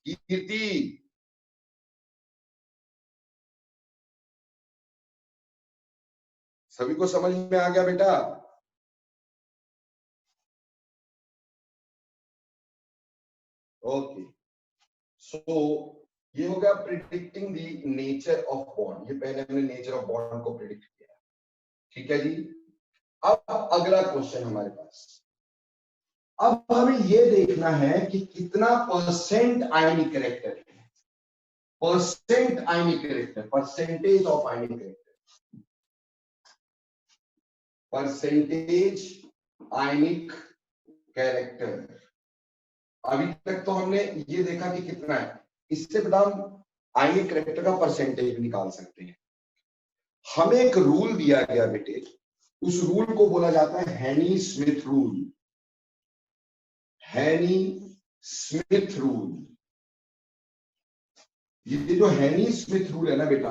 S1: कीर्ति, सभी को समझ में आ गया बेटा? ओके, सो ये हो गया predicting the nature of bond. ये पहले हमने नेचर ऑफ बॉन्ड को प्रिडिक्ट किया, ठीक है जी। अब अगला क्वेश्चन हमारे पास, अब हमें ये देखना है कि कितना परसेंट आयनिक कैरेक्टर है, percent ionic character, percentage of ionic character, percentage ionic character. अभी तक तो हमने ये देखा कि कितना है, इससे पता हम आयनिक कैरेक्टर का परसेंटेज निकाल सकते हैं। हमें एक रूल दिया गया बेटे, उस रूल को बोला जाता है हैनी स्मिथ रूल। हैनी स्मिथ रूल, ये जो हेनी स्मिथ रूल है ना बेटा,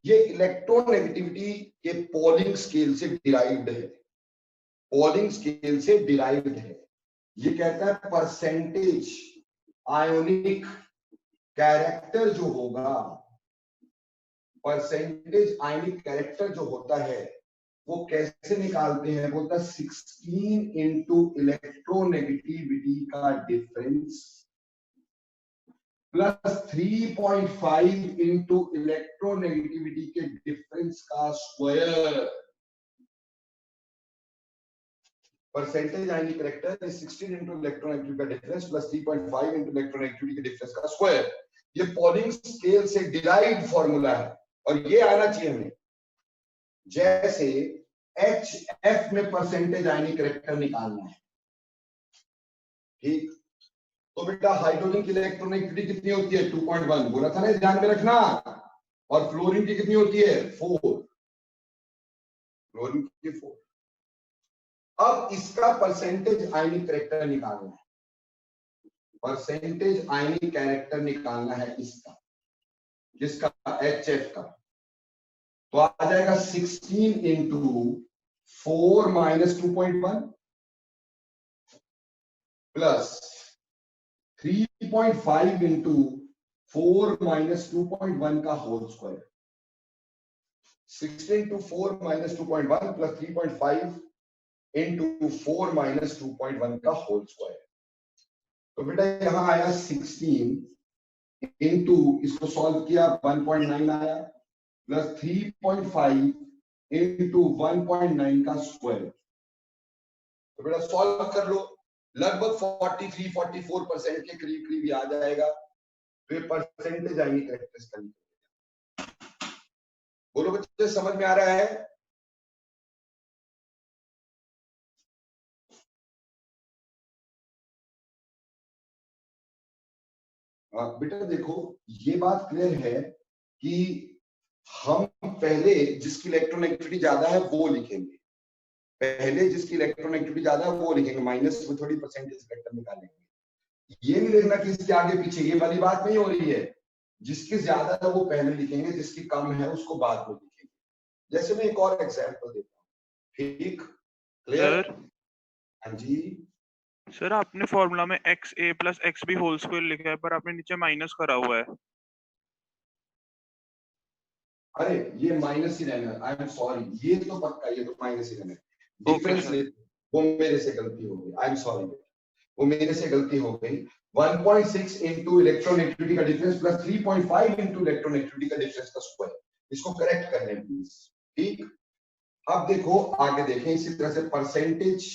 S1: ये इलेक्ट्रोनेगेटिविटी के पॉलिंग स्केल से डिराइव्ड है, पॉलिंग स्केल से डिराइव्ड है। ये कहता है परसेंटेज आयोनिक कैरेक्टर जो होगा, परसेंटेज आयोनिक कैरेक्टर जो होता है वो कैसे निकालते हैं, बोलता है 16 इंटू इलेक्ट्रोनेगेटिविटी का डिफरेंस प्लस 3.5 इंटू इलेक्ट्रोनेगेटिविटी के डिफरेंस का square. Percentage ionic character is 16 into electronegativity का डिफरेंस प्लस 3.5 इंटू इलेक्ट्रोनेगेटिविटी के डिफरेंस का स्क्वायर। ये पॉलिंग स्केल से डिराइव्ड फॉर्मूला है और ये आना चाहिए हमें। जैसे HF में परसेंटेज आयोनिक कैरेक्टर निकालना है, ठीक, तो बेटा हाइड्रोजन की इलेक्ट्रोनेगेटिविटी कितनी होती है 2.1, बोला था ना, ध्यान में रखना। और फ्लोरीन की कितनी होती है 4, फ्लोरीन की 4। अब इसका परसेंटेज आयोनिक कैरेक्टर निकालना है, परसेंटेज आयोनिक कैरेक्टर निकालना है इसका, किसका, HF का। तो आ जाएगा 16 into 4 minus 2.1 plus 3.5 into 4 minus 2.1 का whole square. 16 to 4 minus 2.1 plus 3.5 into 4 minus 2.1 का होल स्क्वायर। तो बेटा यहां आया 16 इंटू, इसको सॉल्व किया 1.9 आया, प्लस 3.5 इंटू 1.9 का स्क्वायर। तो बेटा सॉल्व कर लो, लगभग 43-44% के करीब करीब आ जाएगा। तो ये परसेंटेज आयोनिक कैरेक्टर्स का निकलेगा। बोलो बच्चे, समझ में आ रहा है? बेटा देखो, ये बात क्लियर है कि हम पहले जिसकी इलेक्ट्रोनेगेटिविटी ज्यादा है वो लिखेंगे, पहले जिसकी इलेक्ट्रोनेगेटिविटी ज्यादा है वो लिखेंगे, माइनस में थोड़ी परसेंटेज वेक्टर निकालेंगे। ये नहीं देखना कि इसके आगे पीछे, ये वाली बात नहीं हो रही है। जिसकी ज्यादा है वो पहले लिखेंगे, जिसकी कम है उसको बाद में लिखेंगे। जैसे मैं एक और एग्जांपल देता हूँ, ठीक, क्लियर? हाँ जी
S3: सर, आपने फॉर्मूला में XA plus XB whole square लिखा है पर आपने नीचे माइनस करा हुआ है।
S1: अरे ये माइनस ही रहना, आई एम सॉरी, ये तो पक्का, ये तो माइनस ही रहना।
S3: Okay
S1: difference
S3: sir.
S1: वो मेरे से गलती हो गई, आई एम सॉरी, वो मेरे से गलती हो गई। 1.6 इंटू इलेक्ट्रोनेगेटिविटी का डिफरेंस प्लस 3.5 इंटू इलेक्ट्रोनेगेटिविटी का डिफरेंस का स्क्वायर, इसको करेक्ट कर लें प्लीज, ठीक। अब देखो आगे देखें, इसी तरह से परसेंटेज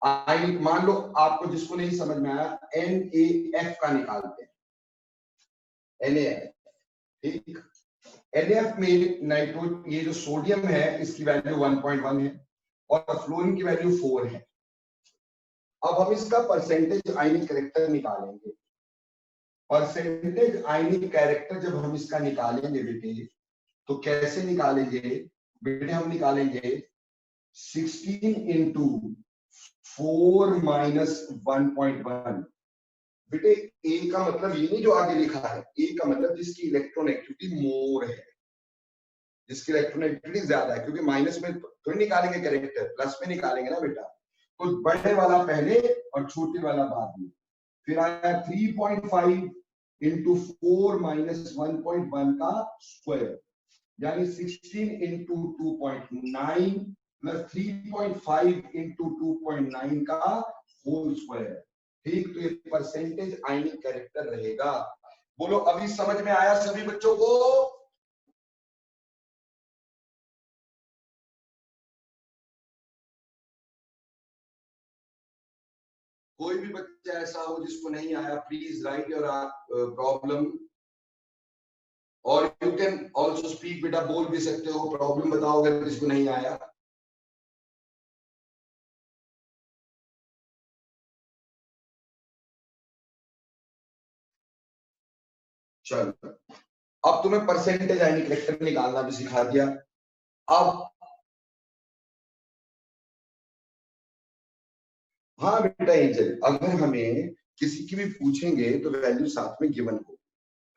S1: आयनिक, मान लो आपको जिसको नहीं समझ में आया, NaF का निकालते हैं, NaF, ठीक। NaF में नाइट्रो, ये जो सोडियम है इसकी वैल्यू 1.1 है और फ्लोरीन की वैल्यू 4 है। अब हम इसका परसेंटेज आयनिक कैरेक्टर निकालेंगे। परसेंटेज आयनिक कैरेक्टर जब हम इसका निकालेंगे बेटे, तो कैसे निकालेंगे बेटे, हम निकालेंगे 16 इंटू 4 माइनस 1.1। बेटे ए का मतलब ये नहीं जो आगे लिखा है, ए का मतलब जिसकी इलेक्ट्रोनेगेटिविटी मोर है, जिसकी इलेक्ट्रोनेगेटिविटी ज्यादा है, क्योंकि माइनस में थोड़ी निकालेंगे कैरेक्टर, प्लस में निकालेंगे ना बेटा। तो बड़े वाला पहले और छोटे वाला बाद में। फिर आया 3.5 इंटू 4 माइनस 1.1 का स्क्वायर, यानी 16 इंटू 2.9 प्लस 3.5 इंटू 2.9 का होल स्क्वायर, ठीक। तो ये परसेंटेज आयनिक कैरेक्टर रहेगा। बोलो अभी समझ में आया सभी बच्चों को? कोई भी बच्चा ऐसा हो जिसको नहीं आया, प्लीज राइट योर प्रॉब्लम, और यू कैन ऑल्सो स्पीक, बेटा बोल भी सकते हो, प्रॉब्लम बताओ अगर किसको नहीं आया। चलो, अब तुम्हें परसेंटेज आयनिक कैरेक्टर निकालना भी सिखा दिया। अब हाँ बेटा एंजल, अगर हमें किसी की भी पूछेंगे तो वैल्यू साथ में गिवन हो,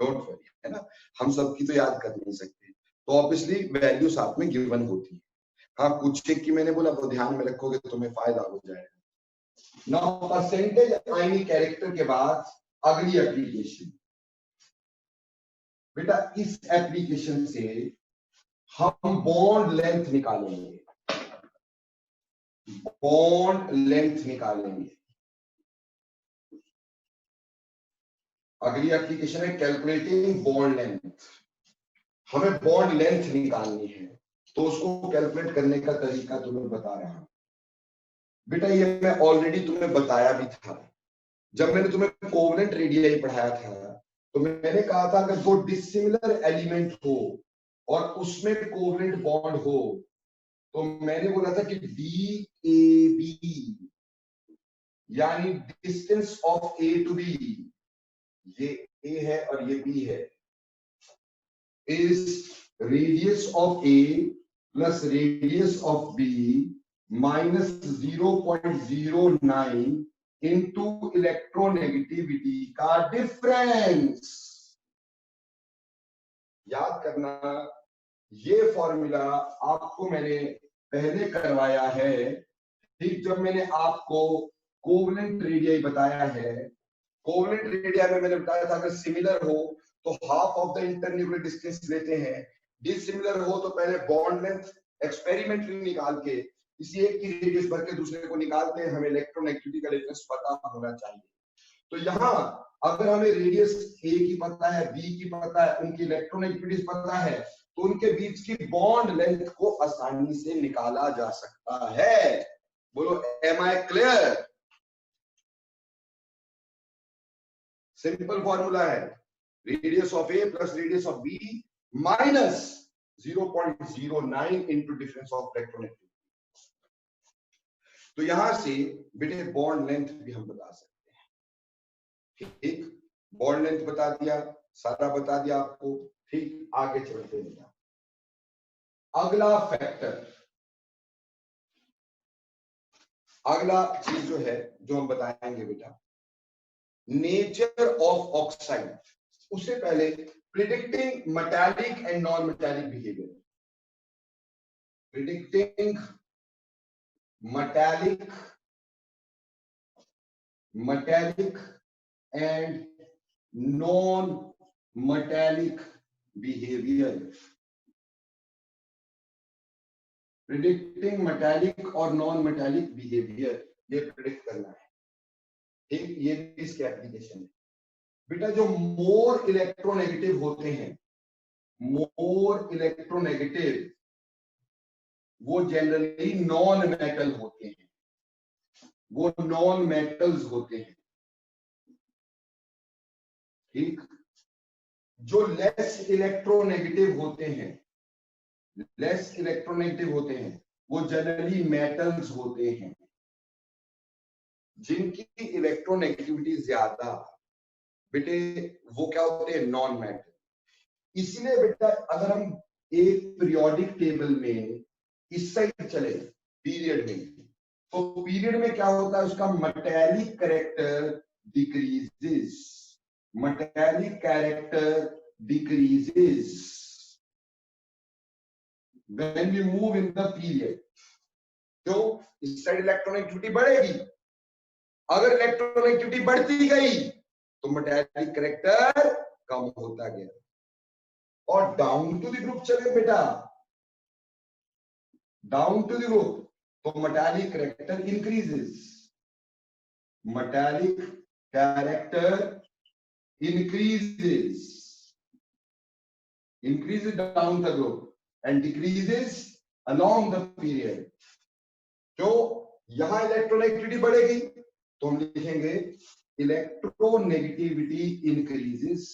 S1: डोंट वरी, है ना, हम सबकी तो याद कर नहीं सकते, तो ऑब्वियसली वैल्यू साथ में गिवन होती है। हाँ, कुछ एक की मैंने बोला वो ध्यान में रखोगे तो तुम्हें फायदा हो जाएगा। नाउ परसेंटेज आईनी कैरेक्टर के बाद अगली एप्लीकेशन, बेटा इस एप्लीकेशन से हम बॉन्ड लेंथ निकालेंगे, बॉन्ड लेंथ निकालेंगे। अगली एप्लीकेशन है कैलकुलेटिंग बॉन्ड लेंथ। हमें बॉन्ड लेंथ निकालनी है, तो उसको कैलकुलेट करने का तरीका तुम्हें बता रहा हूं। बेटा ये मैं ऑलरेडी तुम्हें बताया भी था, जब मैंने तुम्हें कोवेलेंट रेडियाई पढ़ाया था, तो मैंने कहा था अगर दो डिसिमिलर एलिमेंट हो और उसमें कोवेलेंट बॉन्ड हो, तो मैंने बोला था कि DAB यानी distance of A to B, ये A है और ये B है, is radius of A plus radius of B minus 0.09 into electronegativity का डिफरेंस। याद करना, ये फॉर्मूला आपको मैंने पहले करवाया है, ठीक, जब मैंने आपको कोवेलेंट रेडियाई बताया है। कोवेलेंट रेडियाई में मैंने बताया था अगर सिमिलर हो तो half of the internuclear distance लेते हैं, डिसिमिलर हो तो पहले बॉन्ड लेंथ एक्सपेरिमेंटली निकाल के किसी एक की रेडियस भर के दूसरे को निकालते हैं, हमें इलेक्ट्रोनेगेटिविटी का डिफरेंस पता होना चाहिए। तो यहाँ अगर हमें रेडियस A की पता है, B की पता है, उनकी इलेक्ट्रोनेगेटिविटी पता है, तो उनके बीच की बॉन्ड लेंथ को आसानी से निकाला जा सकता है। बोलो am I clear? Simple formula है, radius of A plus radius of B minus 0.09 into difference of electronegativity. तो यहां से बेटे बॉन्ड लेंथ भी हम बता सकते हैं, ठीक, बॉन्ड लेंथ बता दिया, सारा बता दिया आपको, ठीक। आगे चलते हैं, अगला फैक्टर, अगला चीज जो है जो हम बताएंगे बेटा, नेचर ऑफ ऑक्साइड। उससे पहले predicting metallic and non metallic behaviour, predicting metallic and non-metallic behavior, predicting metallic और नॉन मेटालिक बिहेवियर, ये प्रिडिक्ट करना है, ठीक, ये भी इसके एप्लीकेशन है। बेटा जो मोर इलेक्ट्रोनेगेटिव होते हैं, मोर इलेक्ट्रोनेगेटिव, वो जनरली नॉन मेटल होते हैं, वो नॉन मेटल्स होते हैं, ठीक। जो लेस इलेक्ट्रोनेगेटिव होते हैं, लेस इलेक्ट्रोनेगेटिव होते हैं, वो जनरली मेटल्स होते हैं। जिनकी इलेक्ट्रोनेगेटिविटी ज्यादा, बेटे वो क्या होते हैं, नॉन मेटल। इसलिए बेटा अगर हम एक पीरियोडिक टेबल में इस साइड चले पीरियड में, तो पीरियड में क्या होता है, उसका metallic character decreases, metallic character decreases when we move in the period। तो इस साइड इलेक्ट्रोनेगेटिविटी बढ़ेगी, अगर इलेक्ट्रोनेगेटिविटी बढ़ती गई तो मेटालिक कैरेक्टर कम होता गया, और डाउन टू द ग्रुप चले बेटा, डाउन टू द ग्रुप, तो metallic character increases, metallic character increases down the group and decreases along the period। तो यहां इलेक्ट्रोनेगेटिविटी बढ़ेगी तो हम लिखेंगे electronegativity increases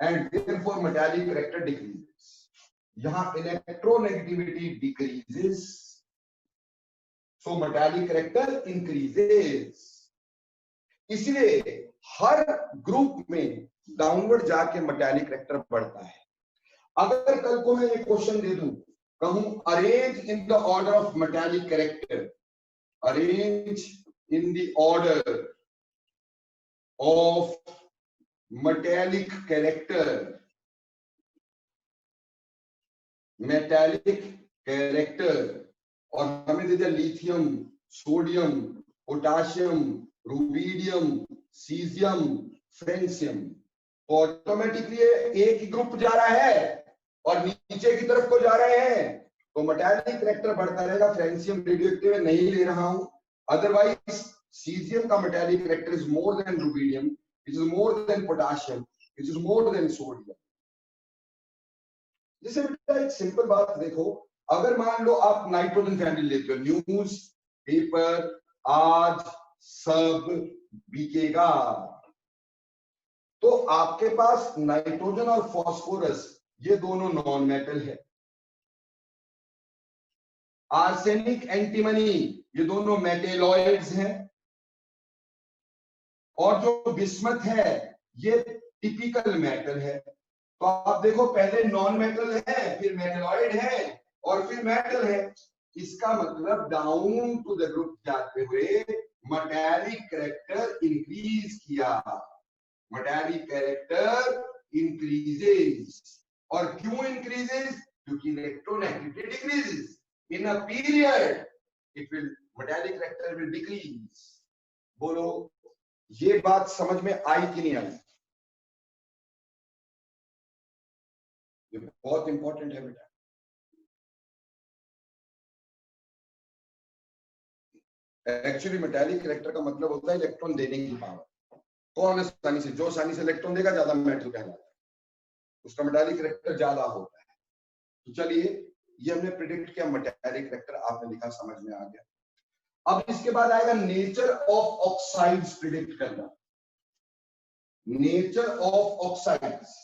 S1: and therefore metallic character decreases. यहां इलेक्ट्रोनेगेटिविटी डिक्रीजेस सो मेटालिक कैरेक्टर इंक्रीजेस। इसलिए हर group में डाउनवर्ड जाके मेटालिक कैरेक्टर बढ़ता है। अगर कल को मैं एक क्वेश्चन दे दूं, कहूं arrange in the order of metallic character, arrange in the order of metallic character और हमें दे दिया lithium, sodium, potassium, rubidium, caesium, francium, तो ऑटोमेटिकली एक ही ग्रुप जा रहा है और नीचे की तरफ को जा रहे हैं, तो मेटेलिक कैरेक्टर बढ़ता रहेगा। फ्रेंशियम रेडियोएक्टिव नहीं ले रहा हूं, अदरवाइज सीजियम का metallic character is more than rubidium, it is more than potassium, it is more than sodium. जैसे बेटा एक सिंपल बात देखो, अगर मान लो आप नाइट्रोजन फैमिली लेते हो, न्यूज पेपर आज सब बिकेगा, तो आपके पास नाइट्रोजन और फास्फोरस ये दोनों नॉन मेटल है। आर्सेनिक, एंटीमनी ये दोनों मेटेलॉइड्स हैं, और जो बिस्मथ है ये टिपिकल मेटल है। तो आप देखो पहले नॉन मेटल है, फिर मेटेलॉइड है और फिर मेटल है। इसका मतलब डाउन टू द ग्रुप जाते हुए मेटेलिक कैरेक्टर इंक्रीज किया, मेटेलिक कैरेक्टर इंक्रीजेस। और क्यों इंक्रीजेस? क्योंकि electronegativity decreases in a period, it will metallic character will decrease. बोलो ये बात समझ में आई कि नहीं आई? ये बहुत इंपॉर्टेंट है बेटा। एक्चुअली मेटेलिक कैरेक्टर का मतलब होता है इलेक्ट्रॉन देने की पावर। कौन आसानी से, जो आसानी से इलेक्ट्रॉन देगा ज्यादा मेटल कहलाता है, उसका मेटेलिक कैरेक्टर ज्यादा होता है। तो चलिए ये हमने प्रिडिक्ट किया, मेटेलिक कैरेक्टर आपने लिखा, समझ में आ गया। अब इसके बाद आएगा नेचर ऑफ ऑक्साइड्स प्रिडिक्ट करना। नेचर ऑफ ऑक्साइड्स,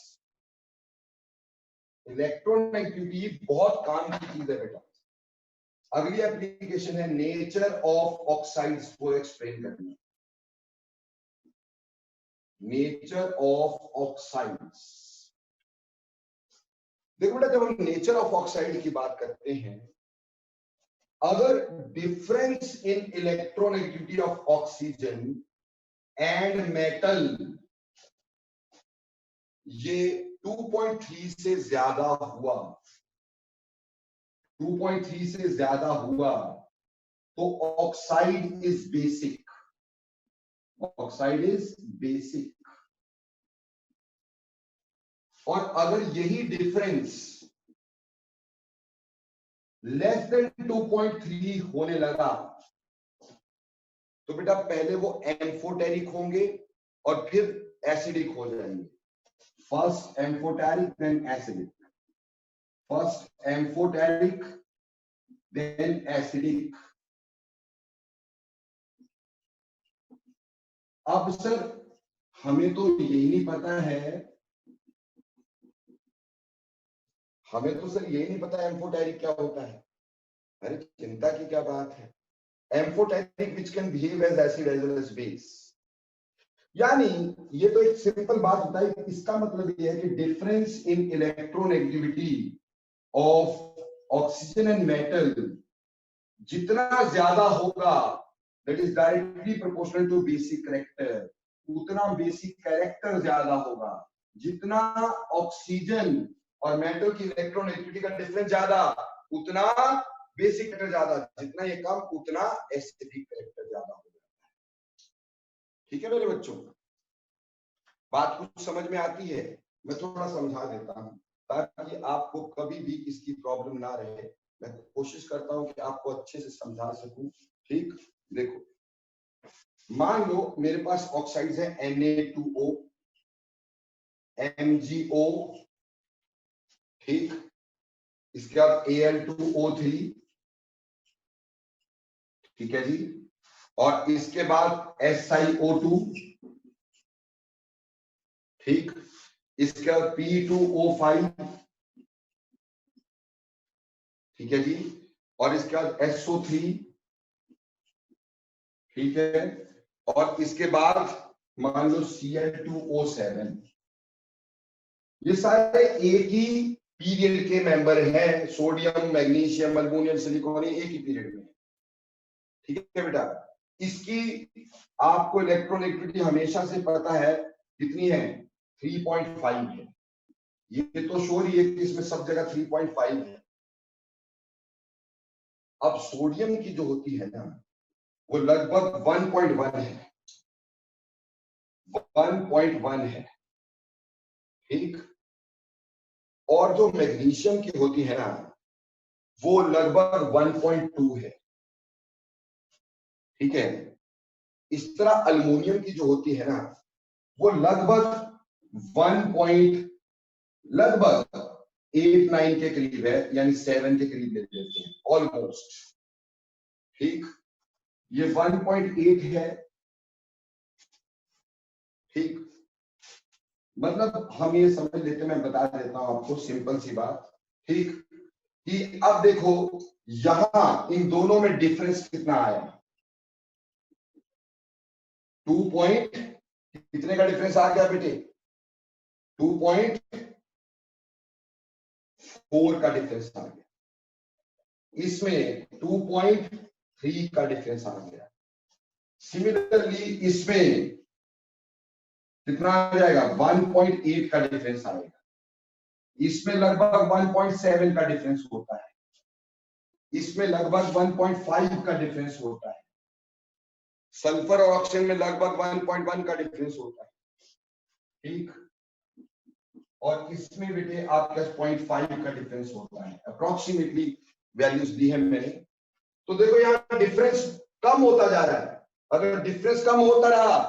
S1: इलेक्ट्रोनेगेटिविटी बहुत काम की चीज है बेटा। अगली एप्लीकेशन है नेचर ऑफ ऑक्साइड्स को एक्सप्लेन करना। नेचर ऑफ ऑक्साइड्स, देखो बेटा जब हम नेचर ऑफ ऑक्साइड की बात करते हैं, अगर difference in electronegativity of oxygen and metal ये 2.3 से ज्यादा हुआ, 2.3 से ज्यादा हुआ तो oxide is basic, oxide is basic. और अगर यही डिफरेंस लेस देन 2.3 होने लगा तो बेटा पहले वो एम्फोटेरिक होंगे और फिर एसिडिक हो जाएंगे। First amphoteric then acidic, first amphoteric then acidic. अब सर हमें तो यही नहीं पता है, हमें तो सर यही नहीं पता एम्फोटेरिक क्या होता है। अरे चिंता की क्या बात है, amphoteric which can behave as acid as well as base. यानी ये तो एक सिंपल बात होता है, इसका मतलब ये है कि difference in electronegativity of oxygen and metal जितना ज्यादा होगा, that is directly proportional to basic character, उतना बेसिक कैरेक्टर ज्यादा होगा। जितना ऑक्सीजन और मेटल की इलेक्ट्रोनेगेटिविटी का डिफरेंस ज्यादा, उतना बेसिक कैरेक्टर ज्यादा, जितना ये कम उतना एसिडिक कैरेक्टर ज्यादा हो जाता है। ठीक है मेरे बच्चों, बात कुछ समझ में आती है? मैं थोड़ा समझा देता हूं ताकि आपको कभी भी इसकी प्रॉब्लम ना रहे। मैं कोशिश करता हूं कि आपको अच्छे से समझा सकूं। ठीक, देखो मान लो मेरे पास ऑक्साइड्स है Na2O, MgO, ठीक, इसके बाद Al2O3, ठीक है जी, और इसके बाद SiO2, ठीक, इसके बाद P2O5, ठीक है जी, और इसके बाद SO3, ठीक है, और इसके बाद मान लो Cl2O7। ये सारे एक ही पीरियड के मेंबर हैं, सोडियम, मैग्नीशियम, अल्युमिनियम, सिलिकॉन एक ही पीरियड में। ठीक है बेटा, इसकी आपको इलेक्ट्रोनेगेटिविटी हमेशा से पता है कितनी है, 3.5 है। ये तो श्योर ही है कि इसमें सब जगह 3.5 है। अब सोडियम की जो होती है ना वो लगभग 1.1 है, 1.1 है, ठीक। और जो मैग्नीशियम की होती है ना वो लगभग 1.2 है, ठीक है। इस तरह अल्युमिनियम की जो होती है ना वो लगभग 8-9 के करीब है, यानी 7 के करीब ले लेते हैं ऑलमोस्ट, ठीक। ये 1.8 है, ठीक। मतलब हम ये समझ लेते, मैं बता देता हूं आपको सिंपल सी बात, ठीक। कि अब देखो यहां इन दोनों में डिफरेंस कितना आया, 2 पॉइंट कितने का डिफरेंस आ गया बेटे, 2.4 का डिफरेंस आ गया। इसमें 2.3 का डिफरेंस आ गया। सिमिलरली इसमें कितना आ जाएगा, 1.8 का डिफरेंस आएगा। इसमें लगभग 1.7 का डिफरेंस होता है, इसमें लगभग 1.5 का डिफरेंस होता है, सल्फर और ऑक्सीजन में लगभग 1.1 का डिफरेंस होता है, ठीक। और इसमें बेटे आपके 0.5 का डिफरेंस होता है, अप्रोक्सीमेटली वैल्यूज दी है मैंने। तो देखो यहाँ डिफरेंस कम होता जा रहा है। अगर डिफरेंस कम होता रहा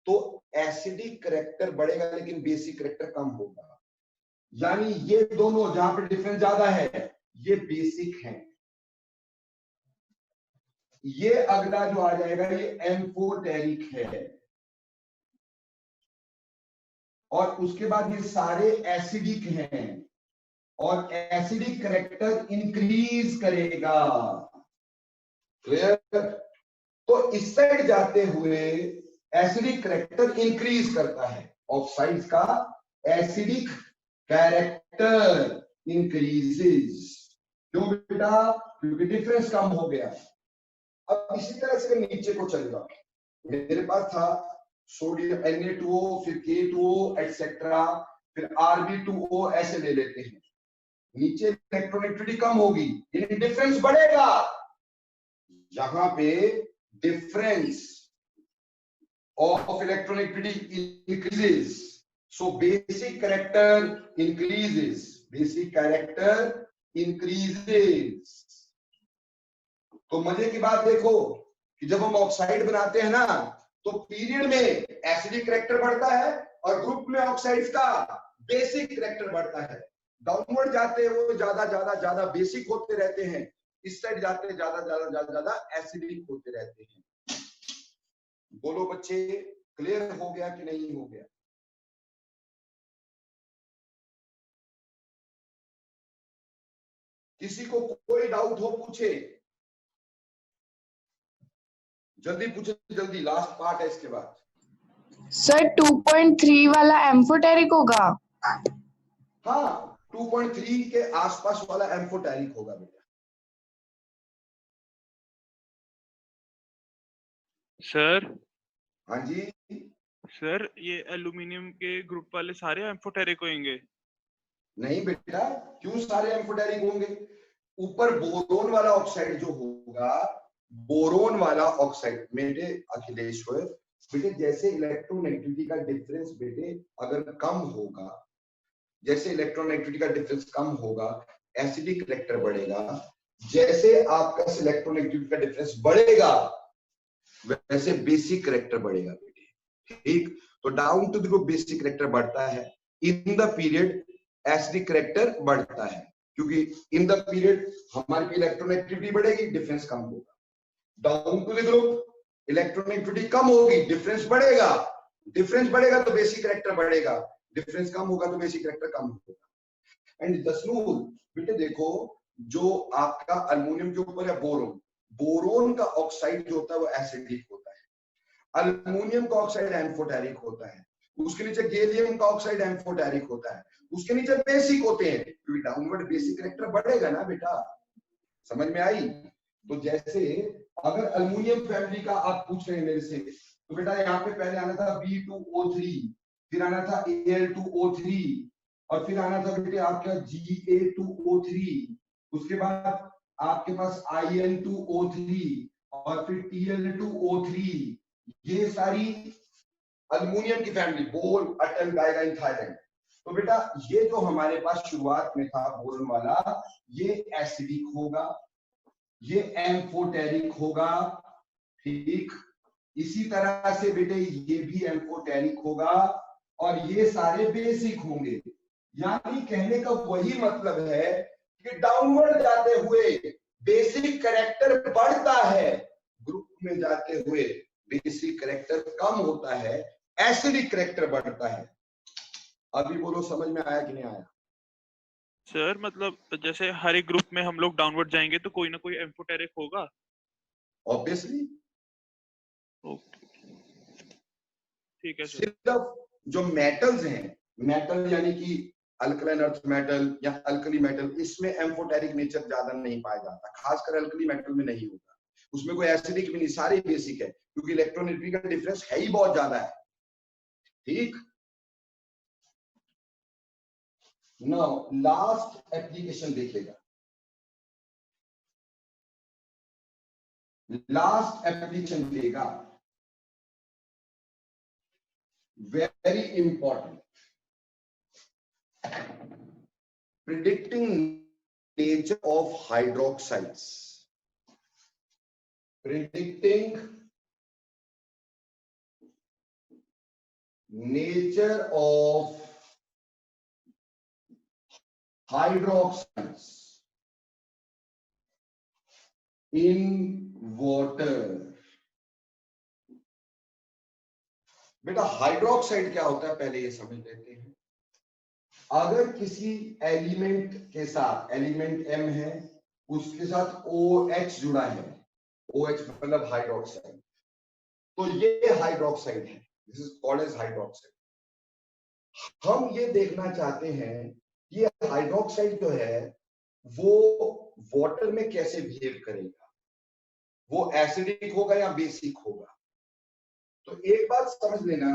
S1: तो एसिडिक करैक्टर बढ़ेगा लेकिन बेसिक करैक्टर कम होगा। यानी ये दोनों जहां पे डिफरेंस ज्यादा है ये बेसिक है। ये अगला जो आ जाएगा ये एम्फोटेरिक है, और उसके बाद ये सारे एसिडिक हैं और एसिडिक करैक्टर इंक्रीज करेगा, क्लियर। तो इस साइड जाते हुए एसिडिक करैक्टर इंक्रीज करता है, ऑक्साइड्स का एसिडिक कैरेक्टर इंक्रीजेस। क्यों बेटा, क्योंकि डिफरेंस कम हो गया। अब इसी तरह से नीचे को चल जाओ, मेरे पास था सोडियम Na2O, फिर K2O एटसेट्रा, फिर Rb2O, ऐसे ले लेते हैं। नीचे इलेक्ट्रोनेगेटिविटी कम होगी, यानी डिफरेंस बढ़ेगा। यहां पे difference of electronegativity increases, so basic character increases, basic character increases. तो मजे की बात देखो कि जब हम ऑक्साइड बनाते हैं ना तो पीरियड में एसिडिक करैक्टर बढ़ता है और ग्रुप में ऑक्साइड्स का बेसिक करैक्टर बढ़ता है। डाउनवर्ड जाते हुए ज्यादा ज्यादा ज्यादा बेसिक होते रहते हैं, इस साइड जाते ज्यादा ज्यादा ज्यादा ज्यादा एसिडिक होते रहते हैं। बोलो बच्चे, क्लियर हो गया कि नहीं हो गया? किसी को कोई डाउट हो पूछे, जल्दी पूछे, जल्दी, लास्ट पार्ट है इसके बाद।
S4: सर 2.3 वाला एम्फोटेरिक होगा?
S1: हाँ, 2.3 के आसपास वाला एम्फोटेरिक होगा बेटा।
S3: सर,
S1: हाँ जी,
S3: सर ये एल्यूमिनियम के ग्रुप वाले सारे एम्फोटेरिक होंगे? नहीं
S1: बेटा, क्यों सारे एम्फोटेरिक होंगे? ऊपर बोरोन वाला ऑक्साइड जो होगा, बोरोन वाला ऑक्साइड, मेरे अखिलेश्वर बेटे, जैसे इलेक्ट्रोनेगेटिविटी का डिफरेंस बेटे अगर कम होगा, जैसे इलेक्ट्रोनेगेटिविटी का डिफरेंस कम होगा, एसिडिक करैक्टर बढ़ेगा। जैसे आपका इलेक्ट्रोनेगेटिविटी का डिफरेंस बढ़ेगा वैसे बेसिक करैक्टर बढ़ेगा बेटे, ठीक। तो down to the group basic character बढ़ता है, in the period acidic character बढ़ता है, क्योंकि इन द पीरियड हमारी इलेक्ट्रोनेगेटिविटी बढ़ेगी, डिफरेंस कम होगा। Down to the group electronegativity कम होगी, डिफरेंस बढ़ेगा, डिफरेंस बढ़ेगा तो बेसिक करैक्टर बढ़ेगा, डिफरेंस कम होगा तो बेसिक करैक्टर कम होगा। एंड दसनूर बेटे देखो, जो आपका अल्युमिनियम के ऊपर है बोरोन, बोरोन का ऑक्साइड जो होता है वो एसिडिक होता है, अल्युमिनियम का ऑक्साइड एम्फोटेरिक होता है, उसके नीचे गैलियम का ऑक्साइड एम्फोटेरिक होता है, उसके नीचे बेसिक होते हैं, क्योंकि डाउनवर्ड बेसिक करैक्टर बढ़ेगा ना बेटा। समझ में आई? तो जैसे अगर अल्युमिनियम फैमिली का आप पूछ रहे हैं मेरे से, तो बेटा यहाँ पे पहले आना था B2O3, फिर आना था Al2O3 और फिर आना था बेटे आपका Ga2O3, उसके बाद आपके पास In2O3 और फिर Tl2O3। ये सारी अल्युमिनियम की फैमिली, बोल अटल गायराइन थायराइड। तो बेटा ये जो हमारे पास शुरुआत में था बोरोन वाला, ये एसिडिक होगा, ये एम्फोटेरिक होगा, ठीक। इसी तरह से बेटे ये भी एम्फोटेरिक होगा और ये सारे बेसिक होंगे। यानी कहने का वही मतलब है कि डाउनवर्ड जाते हुए बेसिक कैरेक्टर बढ़ता है, ग्रुप में जाते हुए बेसिक कैरेक्टर कम होता है, एसिडिक कैरेक्टर बढ़ता है। अभी बोलो समझ में आया कि नहीं आया?
S3: सर मतलब जैसे हर एक ग्रुप में हम लोग डाउनवर्ड जाएंगे तो कोई ना कोई एम्फोटेरिक होगा।
S1: ऑब्वियसली।
S3: ठीक है सर।
S1: सिर्फ जो मेटल्स हैं, मेटल यानी कि अल्कलाइन अर्थ मेटल या अल्कली मेटल, इसमें एम्फोटेरिक नेचर ज्यादा नहीं पाया जाता, खासकर अल्कली मेटल में नहीं होता, उसमें कोई एसिडिक भी नहीं, सारे बेसिक है, क्योंकि इलेक्ट्रोनेगेटिविटी का डिफरेंस है ही बहुत ज्यादा है, ठीक। नाउ लास्ट एप्लीकेशन देखिएगा, लास्ट एप्लीकेशन देगा, very important, predicting nature of hydroxides, predicting nature of hydroxides in water। बेटा हाइड्रोक्साइड क्या होता है पहले ये समझ लेते हैं। अगर किसी एलिमेंट के साथ, एलिमेंट M है, उसके साथ OH जुड़ा है, OH मतलब हाइड्रोक्साइड, तो ये हाइड्रोक्साइड है, this is called as hydroxide. हम ये देखना चाहते हैं कि ये हाइड्रोक्साइड जो है वो वाटर में कैसे बिहेव करेगा, वो एसिडिक होगा या बेसिक होगा। तो एक बात समझ लेना,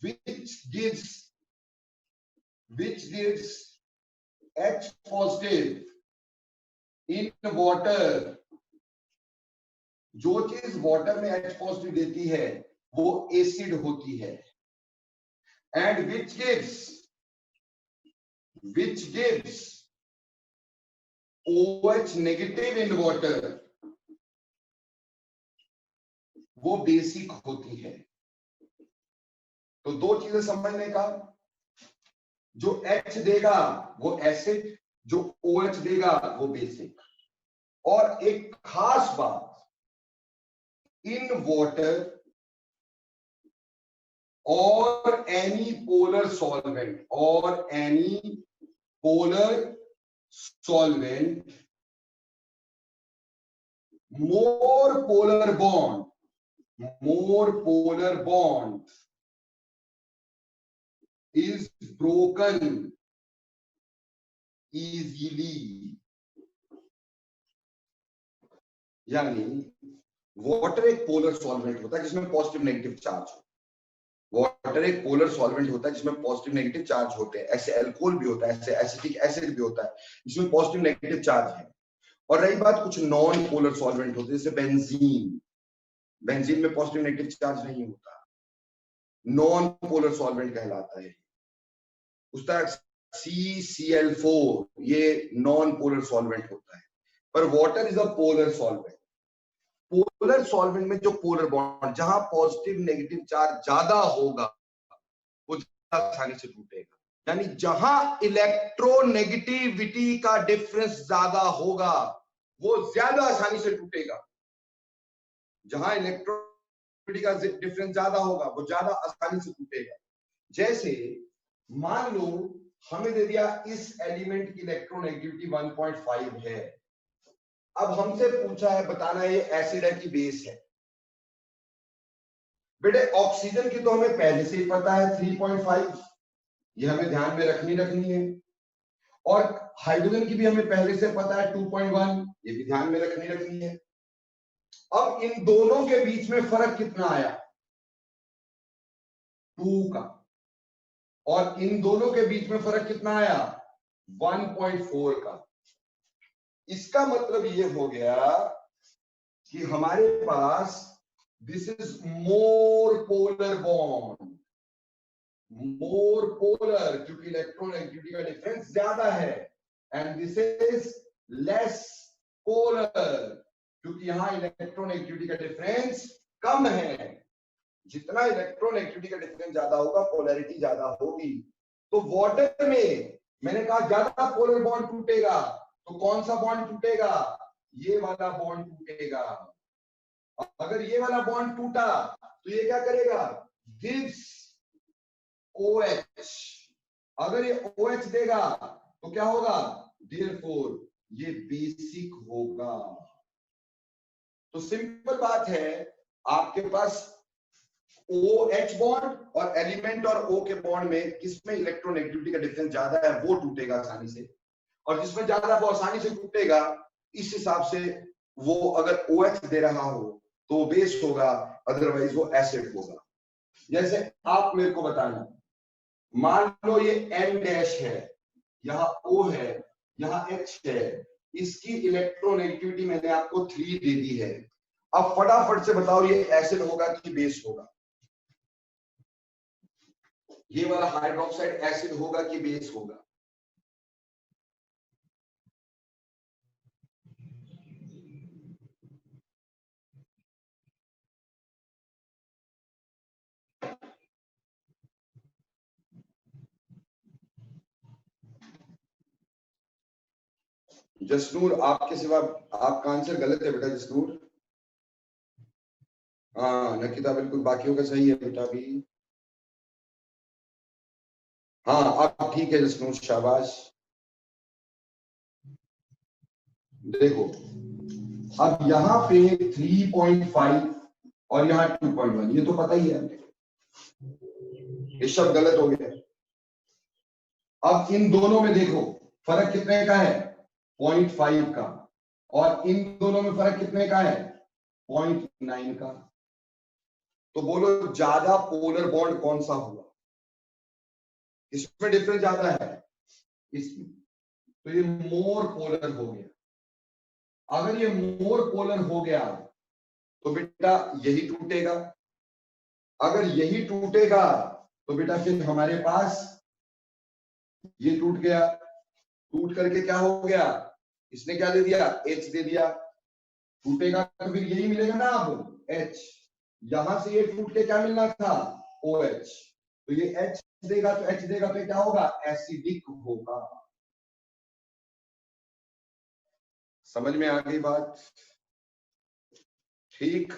S1: which gives H positive in water, जो चीज वाटर में H पॉजिटिव देती है वो एसिड होती है, and which gives OH negative in water, वो बेसिक होती है। तो दो चीजें समझने का, जो H देगा वो एसिड, जो OH देगा वो बेसिक। और एक खास बात, इन वाटर और एनी पोलर सॉल्वेंट, और any polar solvent, more polar bond is broken easily। यानी वाटर एक पोलर सॉल्वेंट होता है जिसमें पॉजिटिव नेगेटिव चार्ज हो, वाटर एक पोलर सॉल्वेंट होता है जिसमें पॉजिटिव नेगेटिव चार्ज होते हैं, ऐसे अल्कोहल भी होता है, ऐसे एसिटिक एसिड भी होता है जिसमें पॉजिटिव नेगेटिव चार्ज है। और रही बात कुछ नॉन पोलर सॉल्वेंट होते हैं जैसे बेंजीन, बेंजीन में पॉजिटिव नेगेटिव चार्ज नहीं होता, नॉन पोलर सॉल्वेंट कहलाता है। उस तरह CCl4 ये नॉन पोलर सॉल्वेंट होता है, पर water is a polar solvent. Polar solvent में जो पोलर बॉन्ड, जहां पॉजिटिव नेगेटिव चार्ज ज्यादा होगा वो ज्यादा आसानी से टूटेगा, यानी जहां इलेक्ट्रोनेगेटिविटी का डिफरेंस ज्यादा होगा वो ज्यादा आसानी से टूटेगा, जहां इलेक्ट्रोनेगेटिविटी का डिफरेंस ज्यादा होगा वो ज्यादा आसानी से टूटेगा। जैसे मान लो हमें दे दिया इस एलिमेंट की इलेक्ट्रोनेगेटिविटी 1.5 है, अब हमसे पूछा है बताना ये एसिड है कि बेस है। बेटे ऑक्सीजन की तो हमें पहले से ही पता है 3.5, ये हमें ध्यान में रखनी है, और हाइड्रोजन की भी हमें पहले से पता है 2.1, ये भी ध्यान में रखनी है। अब इन दोनों के बीच में फर्क कितना आया? 2 का। और इन दोनों के बीच में फर्क कितना आया 1.4 का। इसका मतलब ये हो गया कि हमारे पास this is more polar bond, more polar, क्योंकि इलेक्ट्रॉन एक्टिविटी का डिफरेंस ज्यादा है, and this is less polar, क्योंकि यहां इलेक्ट्रॉन एक्टिविटी का डिफरेंस कम है। जितना इलेक्ट्रॉन एक्टिविटी का डिफरेंस ज्यादा होगा पोलैरिटी ज्यादा होगी। तो वाटर में मैंने कहा ज्यादा पोलर बॉन्ड टूटेगा, तो कौन सा बॉन्ड टूटेगा, ये वाला बॉन्ड टूटेगा। अगर ये वाला बॉन्ड टूटा तो ये क्या करेगा, गिव्स OH। अगर ये OH देगा तो क्या होगा, देयरफॉर ये बेसिक होगा। तो सिंपल बात है, आपके पास OH बॉन्ड और एलिमेंट और O के बॉन्ड में किसमें इलेक्ट्रॉन एक्टिविटी का डिफरेंस ज्यादा है वो टूटेगा आसानी से, और जिसमें ज्यादा वो आसानी से टूटेगा। इस हिसाब से वो अगर OH दे रहा हो तो वो बेस होगा, अदरवाइज वो एसिड होगा। जैसे आप मेरे को बताना, मान लो ये N डैश है, यहाँ O है, यहाँ H है, इसकी इलेक्ट्रॉन एक्टिविटी मैंने आपको 3 दे दी है। अब फटाफट से बताओ ये एसिड होगा कि बेस होगा, ये वाला हाइड्रोक्साइड एसिड होगा कि बेस होगा। जसनूर, आपके सिवा आपका आंसर गलत है बेटा जसनूर। हाँ नकिता बिल्कुल बाकियों का सही है बेटा भी। हाँ अब ठीक है जसनूर, शाबाश। देखो अब यहाँ पे 3.5 और यहाँ 2.1, ये तो पता ही है, ये शब्द गलत हो गया। अब इन दोनों में देखो फर्क कितने का है, 0.5 का, और इन दोनों में फर्क कितने का है, 0.9 का। तो बोलो ज्यादा पोलर बॉन्ड कौन सा हुआ, इसमें डिफरेंस ज्यादा है इसमें, तो ये मोर पोलर हो गया। अगर ये मोर पोलर हो गया तो बेटा यही टूटेगा, अगर यही टूटेगा तो बेटा फिर हमारे पास ये टूट गया, टूट करके क्या हो गया, इसने क्या दे दिया, H दे दिया, टूटेगा तो फिर यही मिलेगा ना अब H, यहां से ये टूट के क्या मिलना था, OH, तो ये H देगा तो H देगा तो क्या होगा, एसिडिक होगा। समझ में आ गई बात, ठीक।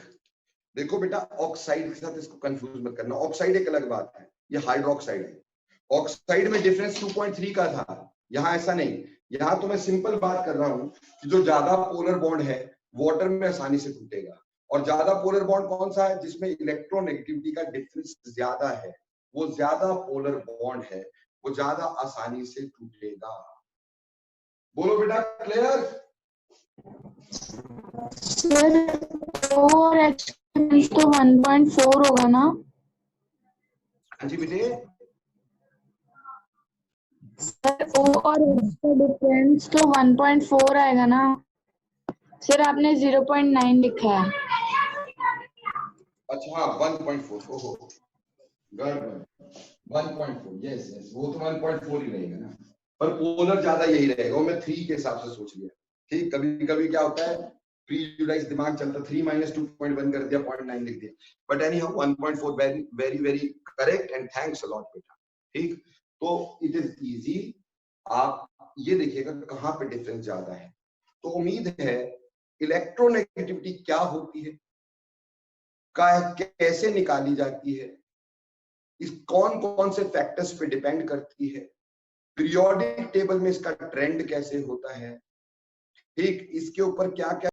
S1: देखो बेटा ऑक्साइड के साथ इसको कंफ्यूज मत करना, ऑक्साइड एक अलग बात है, ये हाइड्रोक्साइड है। ऑक्साइड में डिफरेंस 2.3 का था, यहाँ ऐसा नहीं। यहाँ तो मैं सिंपल बात कर रहा हूं कि जो ज्यादा पोलर बॉन्ड है वाटर में आसानी से टूटेगा, और ज्यादा पोलर बॉन्ड कौन सा है, जिसमें इलेक्ट्रॉन एक्टिविटी का डिफरेंस ज्यादा है, वो ज्यादा पोलर बॉन्ड है, वो ज्यादा आसानी से टूटेगा। बोलो बेटा क्लियर।
S4: सर O और H तो 1.4 होगा ना।
S1: हाँ जी बेटे,
S4: सर O और H का डिफरेंस तो 1.4 आएगा ना। सर आपने 0.9 लिखा है।
S1: अच्छा हाँ 1.4, ओहो गड़बड़, 1.4, यस यस, वो तो 1.4 ही रहेगा ना, पर पोलर ज्यादा यही रहेगा, वो मैं 3 के हिसाब से सोच लिया। ठीक, कभी कभी क्या होता है प्रीजुडाइज दिमाग चलता, 3 - 2.1 कर दिया, 0.9 लिख दिया, but any how 1.4 very very very correct and thanks a lot बेटा। ठीक, तो इट इज इजी, आप ये देखिएगा कहाँ पे डिफरेंस ज्यादा है। तो उम्मीद है इलेक्ट्रोनेगेटिविटी क्या होती है, कैसे निकाली जाती है, इस कौन कौन से फैक्टर्स पे डिपेंड करती है, पीरियोडिक टेबल में इसका ट्रेंड कैसे होता है, ठीक, इसके ऊपर क्या क्या